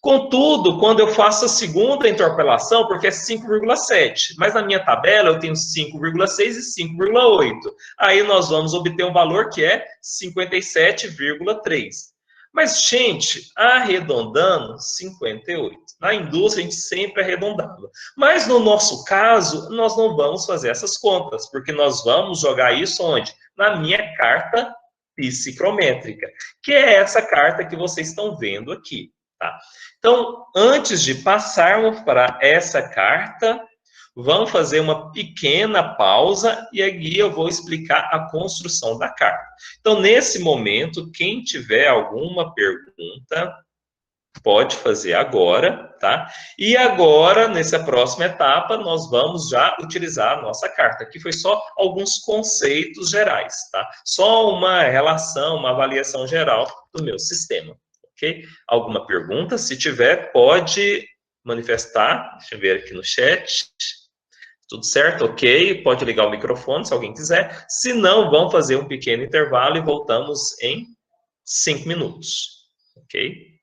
Contudo, quando eu faço a segunda interpolação, porque é 5,7, mas na minha tabela eu tenho 5,6 e 5,8. Aí nós vamos obter um valor que é 57,3. Mas, gente, arredondando, 58. Na indústria, a gente sempre arredondava. Mas, no nosso caso, nós não vamos fazer essas contas, porque nós vamos jogar isso onde? Na minha carta psicrométrica, que é essa carta que vocês estão vendo aqui. Tá? Então, antes de passarmos para essa carta, vamos fazer uma pequena pausa e aqui eu vou explicar a construção da carta. Então, nesse momento, quem tiver alguma pergunta, pode fazer agora, tá? E agora, nessa próxima etapa, nós vamos já utilizar a nossa carta. Aqui foi só alguns conceitos gerais, tá? Só uma relação, uma avaliação geral do meu sistema, ok? Alguma pergunta? Se tiver, pode manifestar. Deixa eu ver aqui no chat. Tudo certo? Ok. Pode ligar o microfone se alguém quiser. Se não, vamos fazer um pequeno intervalo e voltamos em 5 minutos, ok?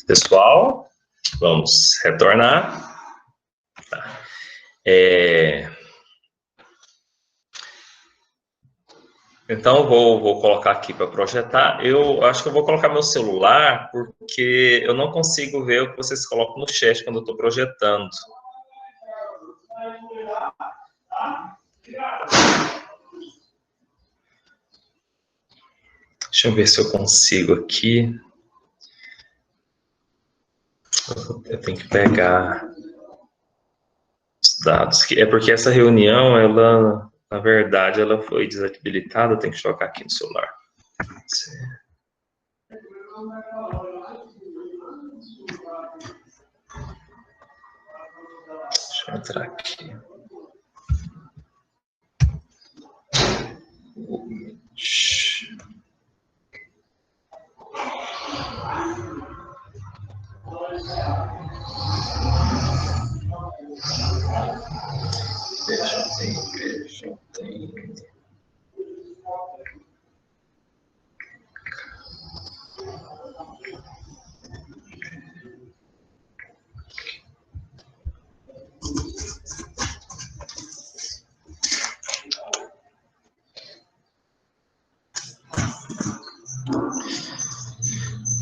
Pessoal, vamos retornar. Tá. Então, vou colocar aqui para projetar. Eu acho que eu vou colocar meu celular, porque eu não consigo ver o que vocês colocam no chat quando eu estou projetando. Deixa eu ver se eu consigo aqui. Eu tenho que pegar os dados. É porque essa reunião, ela, na verdade, ela foi desabilitada. Eu tenho que colocar aqui no celular. Deixa eu entrar aqui. Veja, tem.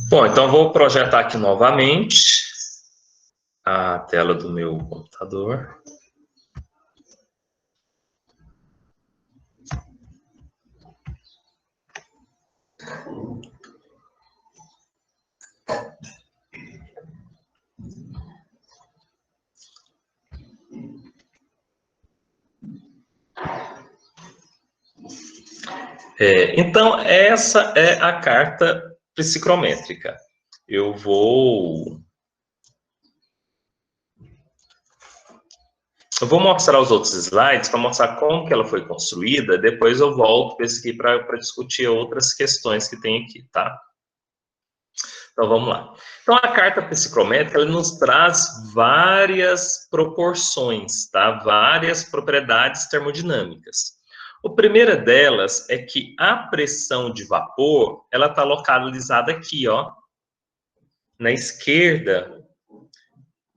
Bom, então vou projetar aqui novamente a tela do meu computador. Então, essa é a carta psicométrica. Eu vou mostrar os outros slides para mostrar como que ela foi construída. Depois eu volto para esse aqui para discutir outras questões que tem aqui, tá? Então, vamos lá. Então, a carta psicométrica, ela nos traz várias proporções, tá? Várias propriedades termodinâmicas. A primeira delas é que a pressão de vapor, ela está localizada aqui, ó, na esquerda,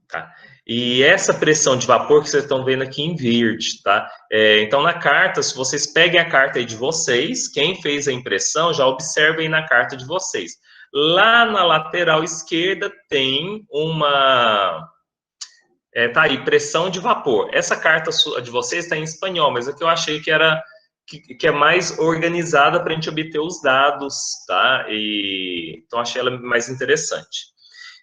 tá? E essa pressão de vapor que vocês estão vendo aqui em verde, tá? Então, na carta, se vocês peguem a carta aí de vocês, quem fez a impressão, já observem na carta de vocês. Lá na lateral esquerda tem uma... tá aí, pressão de vapor. Essa carta de vocês está em espanhol, mas aqui eu achei que era... que é mais organizada para a gente obter os dados, tá? Então, achei ela mais interessante.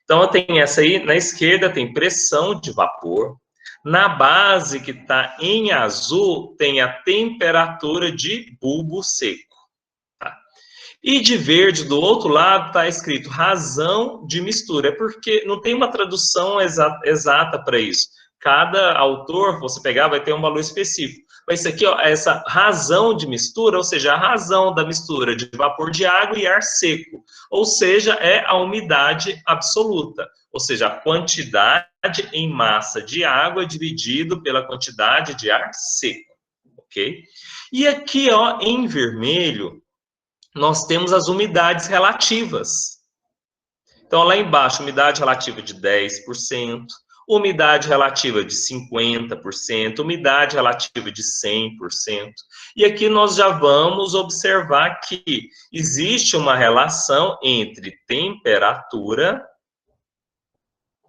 Então, tem essa aí, na esquerda tem pressão de vapor, na base que está em azul tem a temperatura de bulbo seco, tá? E de verde, do outro lado, está escrito razão de mistura, é porque não tem uma tradução exata para isso. Cada autor, você pegar, vai ter um valor específico. Mas isso aqui, ó, essa razão de mistura, ou seja, a razão da mistura de vapor de água e ar seco, ou seja, é a umidade absoluta, ou seja, a quantidade em massa de água dividido pela quantidade de ar seco, ok? E aqui, ó, em vermelho, nós temos as umidades relativas. Então, lá embaixo, umidade relativa de 10%, umidade relativa de 50%, umidade relativa de 100%. E aqui nós já vamos observar que existe uma relação entre temperatura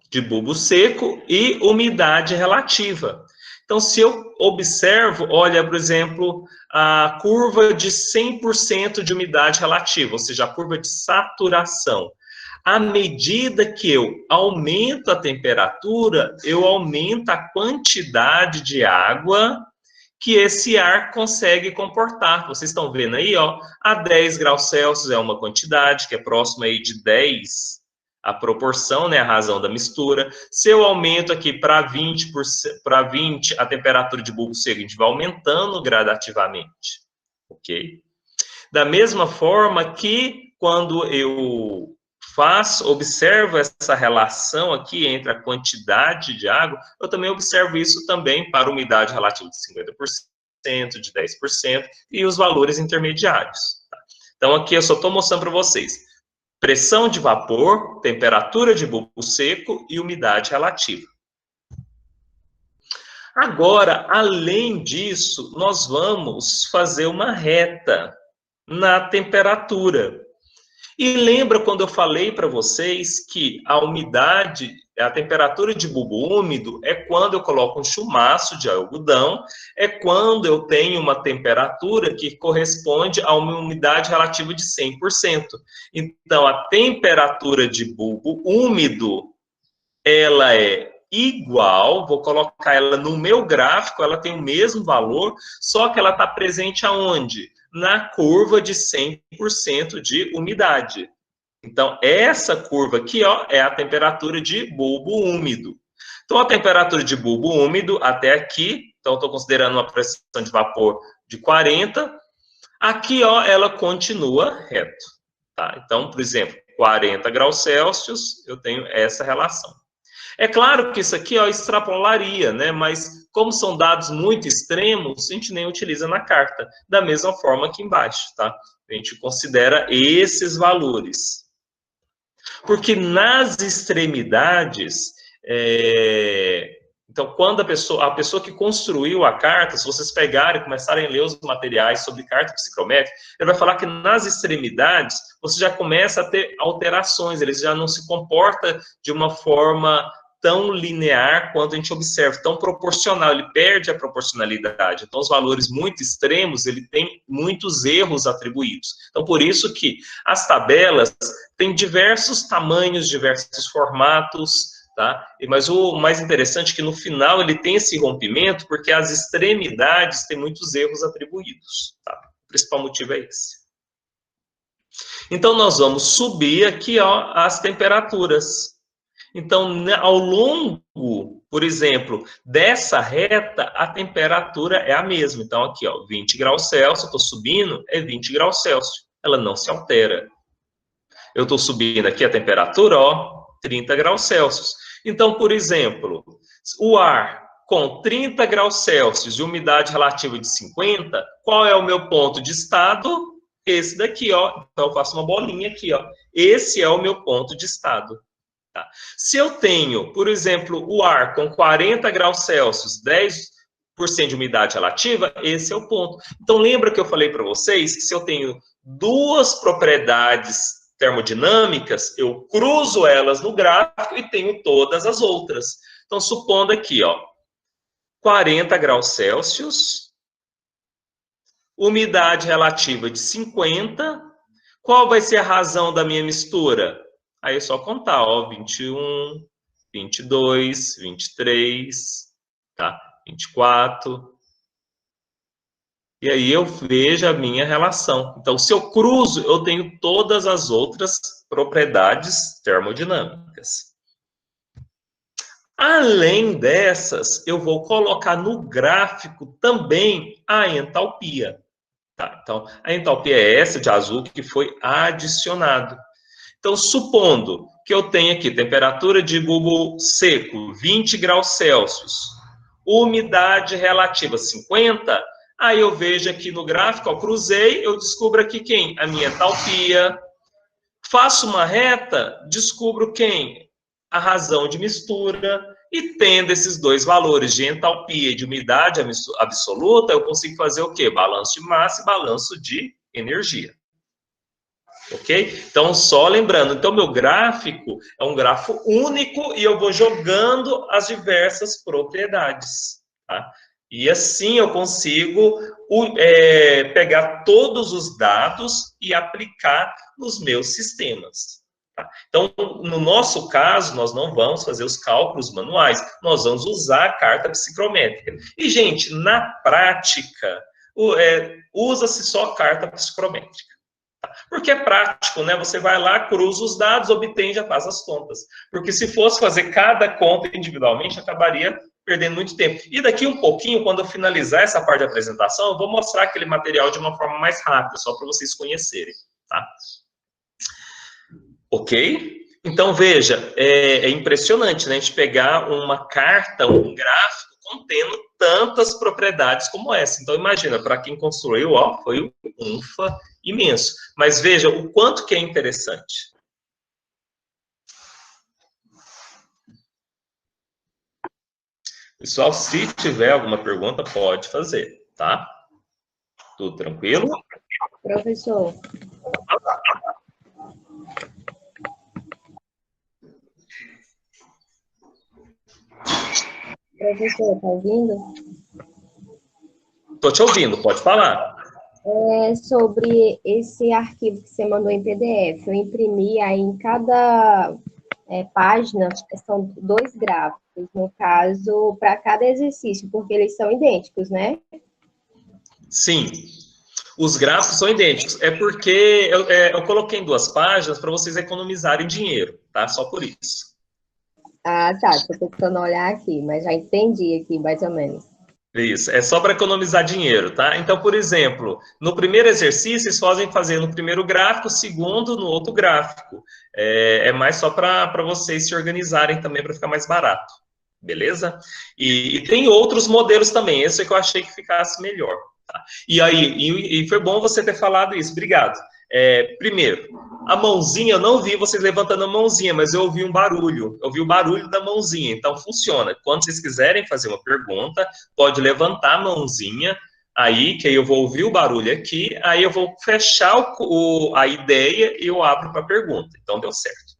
de bulbo seco e umidade relativa. Então, se eu observo, olha, por exemplo, a curva de 100% de umidade relativa, ou seja, a curva de saturação. À medida que eu aumento a temperatura, eu aumento a quantidade de água que esse ar consegue comportar. Vocês estão vendo aí, ó, a 10 graus Celsius é uma quantidade que é próxima aí de 10, a proporção, né, a razão da mistura. Se eu aumento aqui para 20, a temperatura de bulbo seco, a gente vai aumentando gradativamente, ok? Da mesma forma que quando eu observo essa relação aqui entre a quantidade de água, eu também observo isso também para a umidade relativa de 50%, de 10% e os valores intermediários. Tá? Então, aqui eu só estou mostrando para vocês. pressão de vapor, temperatura de bulbo seco e umidade relativa. Agora, além disso, nós vamos fazer uma reta na temperatura. E lembra quando eu falei para vocês que a umidade, a temperatura de bulbo úmido é quando eu coloco um chumaço de algodão, é quando eu tenho uma temperatura que corresponde a uma umidade relativa de 100%. Então, a temperatura de bulbo úmido, ela é igual, vou colocar ela no meu gráfico, ela tem o mesmo valor, só que ela está presente aonde? Na curva de 100% de umidade. Então, essa curva aqui, ó, é a temperatura de bulbo úmido. Então, a temperatura de bulbo úmido até aqui, então, estou considerando uma pressão de vapor de 40, aqui, ó, ela continua reto. Tá? Então, por exemplo, 40 graus Celsius, eu tenho essa relação. É claro que isso aqui, ó, extrapolaria, né? Mas como são dados muito extremos, a gente nem utiliza na carta. Da mesma forma aqui embaixo, tá? A gente considera esses valores. Porque nas extremidades, então, quando a pessoa que construiu a carta, se vocês pegarem e começarem a ler os materiais sobre carta psicométrica, ele vai falar que nas extremidades, você já começa a ter alterações, ele já não se comporta de uma forma tão linear quanto a gente observa, tão proporcional, ele perde a proporcionalidade. Então, os valores muito extremos, ele tem muitos erros atribuídos. Então, por isso que as tabelas têm diversos tamanhos, diversos formatos, tá? Mas o mais interessante é que no final ele tem esse rompimento, porque as extremidades têm muitos erros atribuídos, tá? O principal motivo é esse. Então, nós vamos subir aqui, ó, as temperaturas. Então, ao longo, por exemplo, dessa reta, a temperatura é a mesma. Então, aqui, ó, 20 graus Celsius, eu estou subindo, é 20 graus Celsius. Ela não se altera. Eu estou subindo aqui a temperatura, ó, 30 graus Celsius. Então, por exemplo, o ar com 30 graus Celsius e umidade relativa de 50, qual é o meu ponto de estado? Esse daqui, ó. Então, eu faço uma bolinha aqui, ó. Esse é o meu ponto de estado. Tá? Se eu tenho, por exemplo, o ar com 40 graus Celsius, 10% de umidade relativa, esse é o ponto. Então, lembra que eu falei para vocês que se eu tenho duas propriedades termodinâmicas, eu cruzo elas no gráfico e tenho todas as outras. Então, supondo aqui, ó, 40 graus Celsius, umidade relativa de 50, qual vai ser a razão da minha mistura? Aí é só contar, ó, 21, 22, 23, tá? 24. E aí eu vejo a minha relação. Então, se eu cruzo, eu tenho todas as outras propriedades termodinâmicas. Além dessas, eu vou colocar no gráfico também a entalpia. Tá? Então, a entalpia é essa de azul que foi adicionado. Então, supondo que eu tenha aqui temperatura de bulbo seco, 20 graus Celsius, umidade relativa 50, aí eu vejo aqui no gráfico, ó, cruzei, eu descubro aqui quem? A minha entalpia. Faço uma reta, descubro quem? A razão de mistura. E tendo esses dois valores de entalpia e de umidade absoluta, eu consigo fazer o quê? Balanço de massa e balanço de energia. Ok? Então, só lembrando, então meu gráfico é um gráfico único e eu vou jogando as diversas propriedades. Tá? E assim eu consigo pegar todos os dados e aplicar nos meus sistemas. Tá? Então, no nosso caso, nós não vamos fazer os cálculos manuais, nós vamos usar a carta psicométrica. E, gente, na prática, usa-se só a carta psicométrica. Porque é prático, né? Você vai lá, cruza os dados, obtém e já faz as contas. Porque se fosse fazer cada conta individualmente, acabaria perdendo muito tempo. E daqui um pouquinho, quando eu finalizar essa parte da apresentação, eu vou mostrar aquele material de uma forma mais rápida, só para vocês conhecerem, tá? Ok? Então, veja, é impressionante, né? A gente pegar uma carta, um gráfico contendo tantas propriedades como essa. Então, imagina, para quem construiu, ó, foi um UNFA imenso. Mas veja o quanto que é interessante. Pessoal, se tiver alguma pergunta, pode fazer, tá? Tudo tranquilo? Professor. Professor, tá ouvindo? Estou te ouvindo, pode falar. Sobre esse arquivo que você mandou em PDF, eu imprimi aí em cada página, são 2 gráficos, no caso, para cada exercício, porque eles são idênticos, né? Sim, os gráficos são idênticos. É porque eu coloquei em 2 páginas para vocês economizarem dinheiro, tá? Só por isso. Ah, tá, estou tentando olhar aqui, mas já entendi aqui, mais ou menos. Isso, é só para economizar dinheiro, tá? Então, por exemplo, no primeiro exercício, vocês podem fazer no primeiro gráfico, segundo no outro gráfico. É mais só para vocês se organizarem também, para ficar mais barato, beleza? E tem outros modelos também, esse é que eu achei que ficasse melhor. Tá? E aí, e foi bom você ter falado isso, obrigado. Primeiro, a mãozinha, eu não vi vocês levantando a mãozinha, mas eu ouvi um barulho. Eu ouvi o barulho da mãozinha, então funciona. Quando vocês quiserem fazer uma pergunta, pode levantar a mãozinha, aí, que aí eu vou ouvir o barulho aqui, aí eu vou fechar a ideia e eu abro para a pergunta. Então deu certo.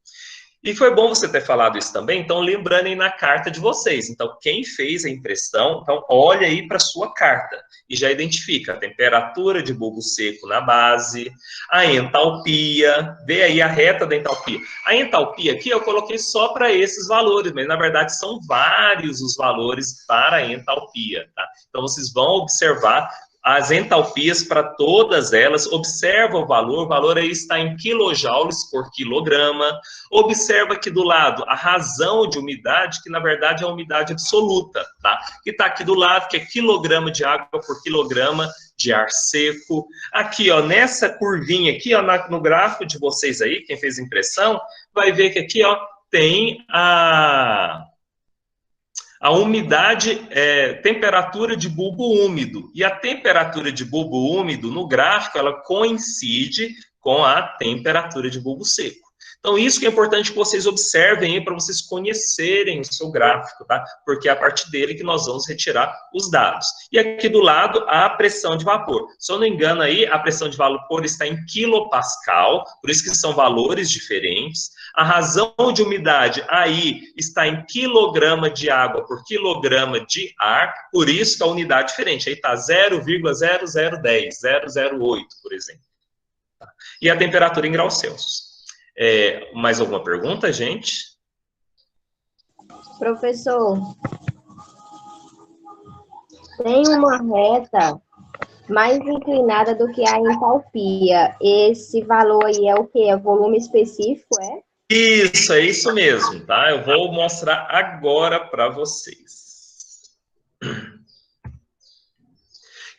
E foi bom você ter falado isso também, então lembrando aí na carta de vocês. Então, quem fez a impressão, então olha aí para a sua carta e já identifica a temperatura de bulbo seco na base, a entalpia, vê aí a reta da entalpia. A entalpia aqui eu coloquei só para esses valores, mas na verdade são vários os valores para a entalpia, tá? Então, vocês vão observar as entalpias para todas elas, observa o valor aí está em quilojoules por quilograma, observa aqui do lado a razão de umidade, que na verdade é a umidade absoluta, tá? Que está aqui do lado, que é quilograma de água por quilograma de ar seco. Aqui, ó, nessa curvinha aqui, ó, no gráfico de vocês aí, quem fez impressão, vai ver que aqui, ó, tem a umidade, temperatura de bulbo úmido. E a temperatura de bulbo úmido, no gráfico, ela coincide com a temperatura de bulbo seco. Então, isso que é importante que vocês observem para vocês conhecerem o seu gráfico, tá? Porque é a partir dele que nós vamos retirar os dados. E aqui do lado, a pressão de vapor. Se eu não engano aí, a pressão de vapor está em quilopascal, por isso que são valores diferentes. A razão de umidade aí está em quilograma de água por quilograma de ar, por isso que a unidade é diferente. Aí está 0,0010, 008, por exemplo. E a temperatura em graus Celsius. Mais alguma pergunta, gente? Professor, tem uma reta mais inclinada do que a entalpia. Esse valor aí é o quê? É volume específico, é? Isso, é isso mesmo, tá? Eu vou mostrar agora para vocês.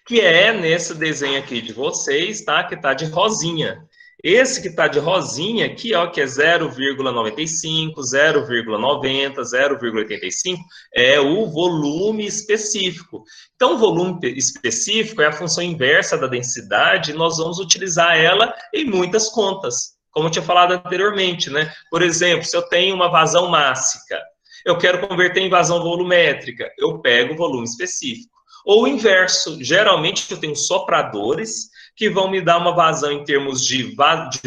Que é nesse desenho aqui de vocês, tá? Que tá de rosinha. Esse que está de rosinha aqui, ó, que é 0,95, 0,90, 0,85, é o volume específico. Então, o volume específico é a função inversa da densidade e nós vamos utilizar ela em muitas contas, como eu tinha falado anteriormente, né? Por exemplo, se eu tenho uma vazão mássica, eu quero converter em vazão volumétrica, eu pego o volume específico. Ou o inverso, geralmente eu tenho sopradores que vão me dar uma vazão em termos de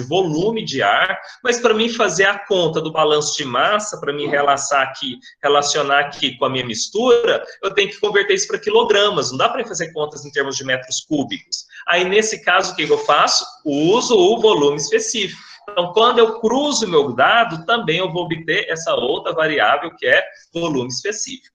volume de ar, mas para mim fazer a conta do balanço de massa, para mim relacionar aqui com a minha mistura, eu tenho que converter isso para quilogramas, não dá para fazer contas em termos de metros cúbicos. Aí, nesse caso, o que eu faço? Uso o volume específico. Então, quando eu cruzo o meu dado, também eu vou obter essa outra variável, que é volume específico.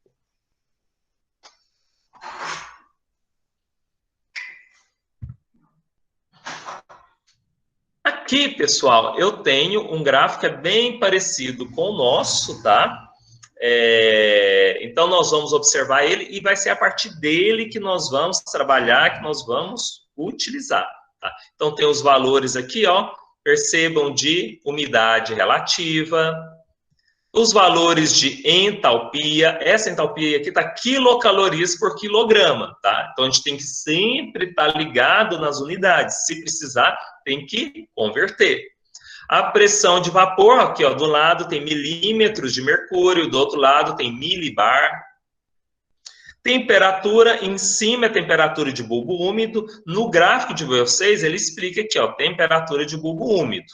Aqui, pessoal, eu tenho um gráfico que é bem parecido com o nosso, tá? Então, nós vamos observar ele e vai ser a partir dele que nós vamos trabalhar, que nós vamos utilizar, tá? Então, tem os valores aqui, ó, percebam, de umidade relativa, os valores de entalpia, essa entalpia aqui está quilocalorias por quilograma, tá? Então, a gente tem que sempre estar ligado nas unidades. Se precisar, tem que converter. A pressão de vapor, aqui, ó, do lado tem milímetros de mercúrio, do outro lado tem milibar. Temperatura, em cima é temperatura de bulbo úmido. No gráfico de vocês, ele explica aqui, ó, temperatura de bulbo úmido.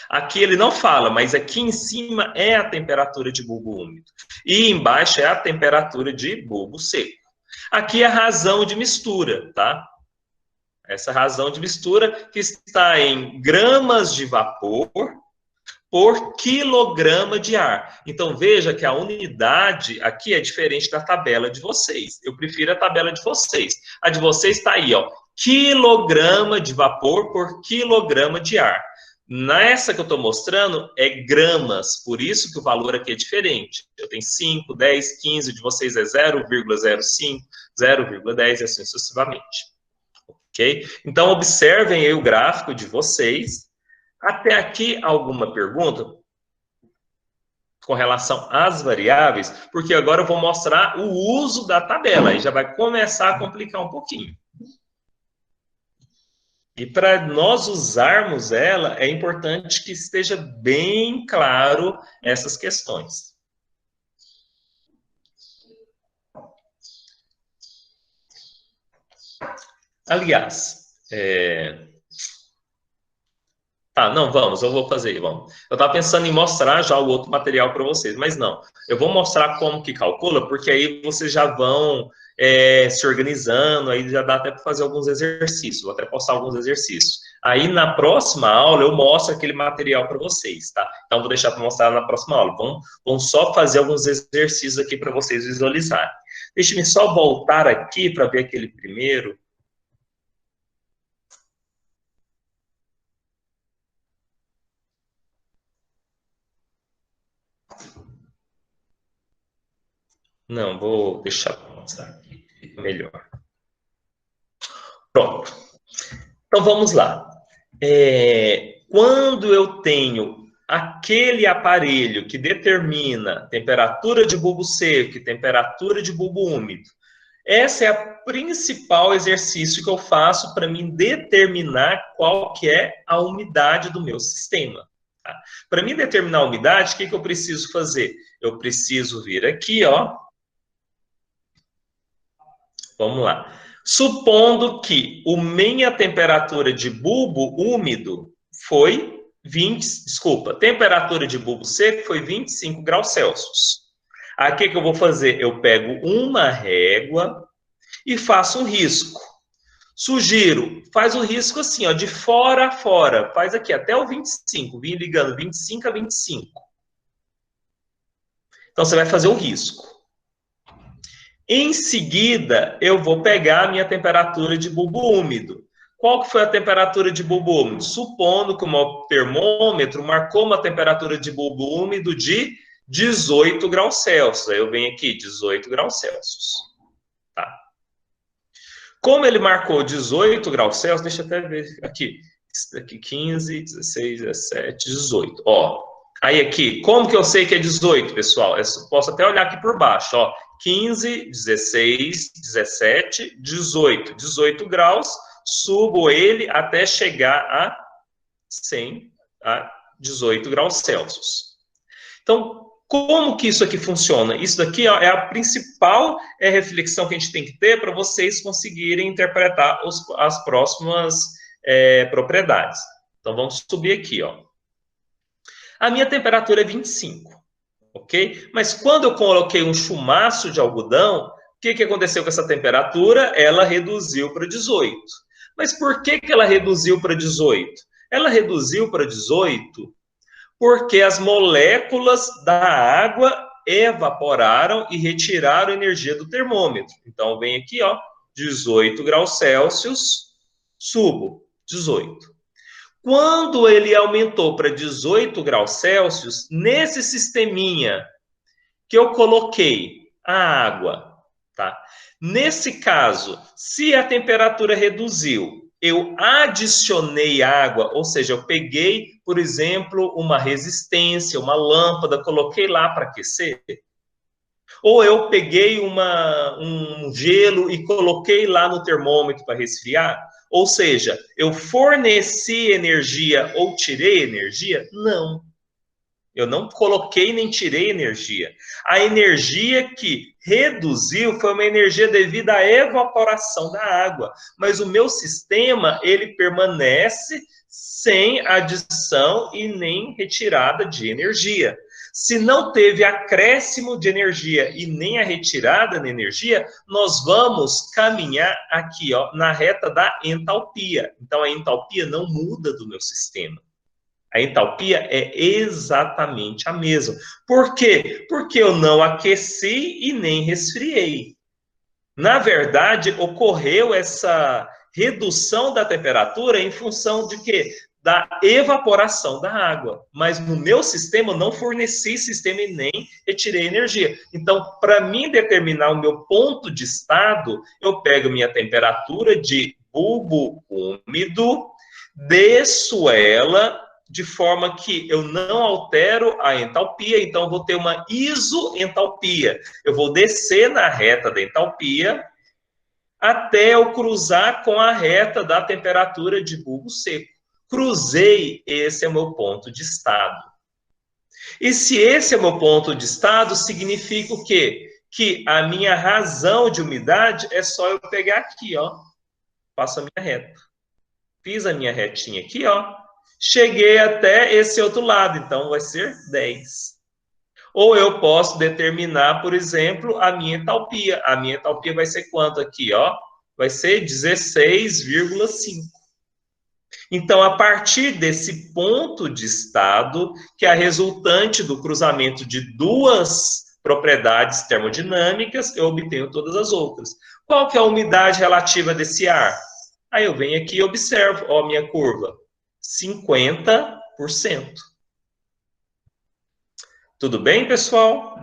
Aqui ele não fala, mas aqui em cima é a temperatura de bulbo úmido. E embaixo é a temperatura de bulbo seco. Aqui é a razão de mistura, tá? Essa razão de mistura que está em gramas de vapor por quilograma de ar. Então, veja que a unidade aqui é diferente da tabela de vocês. Eu prefiro a tabela de vocês. A de vocês está aí, ó, quilograma de vapor por quilograma de ar. Nessa que eu estou mostrando é gramas, por isso que o valor aqui é diferente. Eu tenho 5, 10, 15, de vocês é 0,05, 0,10 e assim sucessivamente. Ok? Então, observem aí o gráfico de vocês. Até aqui, alguma pergunta com relação às variáveis? Porque agora eu vou mostrar o uso da tabela, aí já vai começar a complicar um pouquinho. E para nós usarmos ela, é importante que esteja bem claro essas questões. Aliás, não, vamos, eu vou fazer, vamos. Eu estava pensando em mostrar já o outro material para vocês, mas não. Eu vou mostrar como que calcula, porque aí vocês já vão se organizando, aí já dá até para fazer alguns exercícios, vou até postar alguns exercícios. Aí na próxima aula eu mostro aquele material para vocês, tá? Então vou deixar para mostrar na próxima aula. Vamos só fazer alguns exercícios aqui para vocês visualizarem. Deixe-me só voltar aqui para ver aquele primeiro. Não, vou deixar para mostrar aqui, fica melhor. Pronto. Então, vamos lá. Quando eu tenho aquele aparelho que determina temperatura de bulbo seco e temperatura de bulbo úmido, esse é o principal exercício que eu faço para mim determinar qual que é a umidade do meu sistema. Tá? Para mim determinar a umidade, o que eu preciso fazer? Eu preciso vir aqui, ó. Vamos lá. Supondo que a minha temperatura de bulbo úmido foi temperatura de bulbo seco foi 25 graus Celsius. Aqui que eu vou fazer? Eu pego uma régua e faço um risco. Sugiro, faz o risco assim, ó, de fora a fora. Faz aqui até o 25, vim ligando 25 a 25. Então, você vai fazer o risco. Em seguida, eu vou pegar a minha temperatura de bulbo úmido. Qual que foi a temperatura de bulbo úmido? Supondo que o meu termômetro marcou uma temperatura de bulbo úmido de 18 graus Celsius. Aí eu venho aqui, 18 graus Celsius. Tá? Como ele marcou 18 graus Celsius, deixa eu até ver aqui. Aqui 15, 16, 17, 18. Ó, aí aqui, como que eu sei que é 18, pessoal? Eu posso até olhar aqui por baixo, ó. 15, 16, 17, 18. 18 graus, subo ele até chegar a 100, a 18 graus Celsius. Então, como que isso aqui funciona? Isso daqui ó, é a principal reflexão que a gente tem que ter para vocês conseguirem interpretar as próximas propriedades. Então, vamos subir aqui, ó. A minha temperatura é 25. Ok? Mas quando eu coloquei um chumaço de algodão, o que aconteceu com essa temperatura? Ela reduziu para 18. Mas por que ela reduziu para 18? Ela reduziu para 18 porque as moléculas da água evaporaram e retiraram energia do termômetro. Então, vem aqui, ó, 18 graus Celsius, subo, 18. Quando ele aumentou para 18 graus Celsius, nesse sisteminha que eu coloquei a água, tá? Nesse caso, se a temperatura reduziu, eu adicionei água, ou seja, eu peguei, por exemplo, uma resistência, uma lâmpada, coloquei lá para aquecer, ou eu peguei um gelo e coloquei lá no termômetro para resfriar, ou seja, eu forneci energia ou tirei energia? Não. Eu não coloquei nem tirei energia. A energia que reduziu foi uma energia devido à evaporação da água, mas o meu sistema, ele permanece sem adição e nem retirada de energia. Se não teve acréscimo de energia e nem a retirada de energia, nós vamos caminhar aqui, ó, na reta da entalpia. Então, a entalpia não muda do meu sistema. A entalpia é exatamente a mesma. Por quê? Porque eu não aqueci e nem resfriei. Na verdade, ocorreu essa redução da temperatura em função de quê? Da evaporação da água. Mas no meu sistema, eu não forneci sistema e nem retirei energia. Então, para mim determinar o meu ponto de estado, eu pego minha temperatura de bulbo úmido, desço ela de forma que eu não altero a entalpia, então eu vou ter uma isoentalpia. Eu vou descer na reta da entalpia até eu cruzar com a reta da temperatura de bulbo seco. Cruzei, esse é o meu ponto de estado. E se esse é o meu ponto de estado, significa o quê? Que a minha razão de umidade é só eu pegar aqui, ó. Faço a minha reta. Fiz a minha retinha aqui, ó. Cheguei até esse outro lado, então vai ser 10. Ou eu posso determinar, por exemplo, a minha entalpia. A minha entalpia vai ser quanto aqui, ó? Vai ser 16,5. Então, a partir desse ponto de estado, que é a resultante do cruzamento de duas propriedades termodinâmicas, eu obtenho todas as outras. Qual que é a umidade relativa desse ar? Aí eu venho aqui e observo, ó, a minha curva. 50%. Tudo bem, pessoal?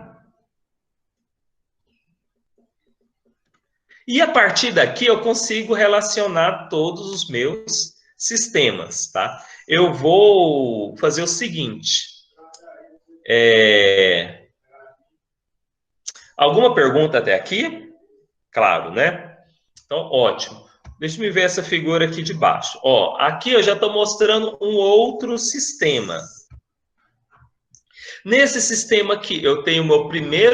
E a partir daqui eu consigo relacionar todos os meus sistemas, tá? Eu vou fazer o seguinte. Alguma pergunta até aqui? Claro, né? Então, ótimo. Deixa eu ver essa figura aqui de baixo. Ó, aqui eu já estou mostrando um outro sistema. Nesse sistema aqui, eu tenho o meu primeiro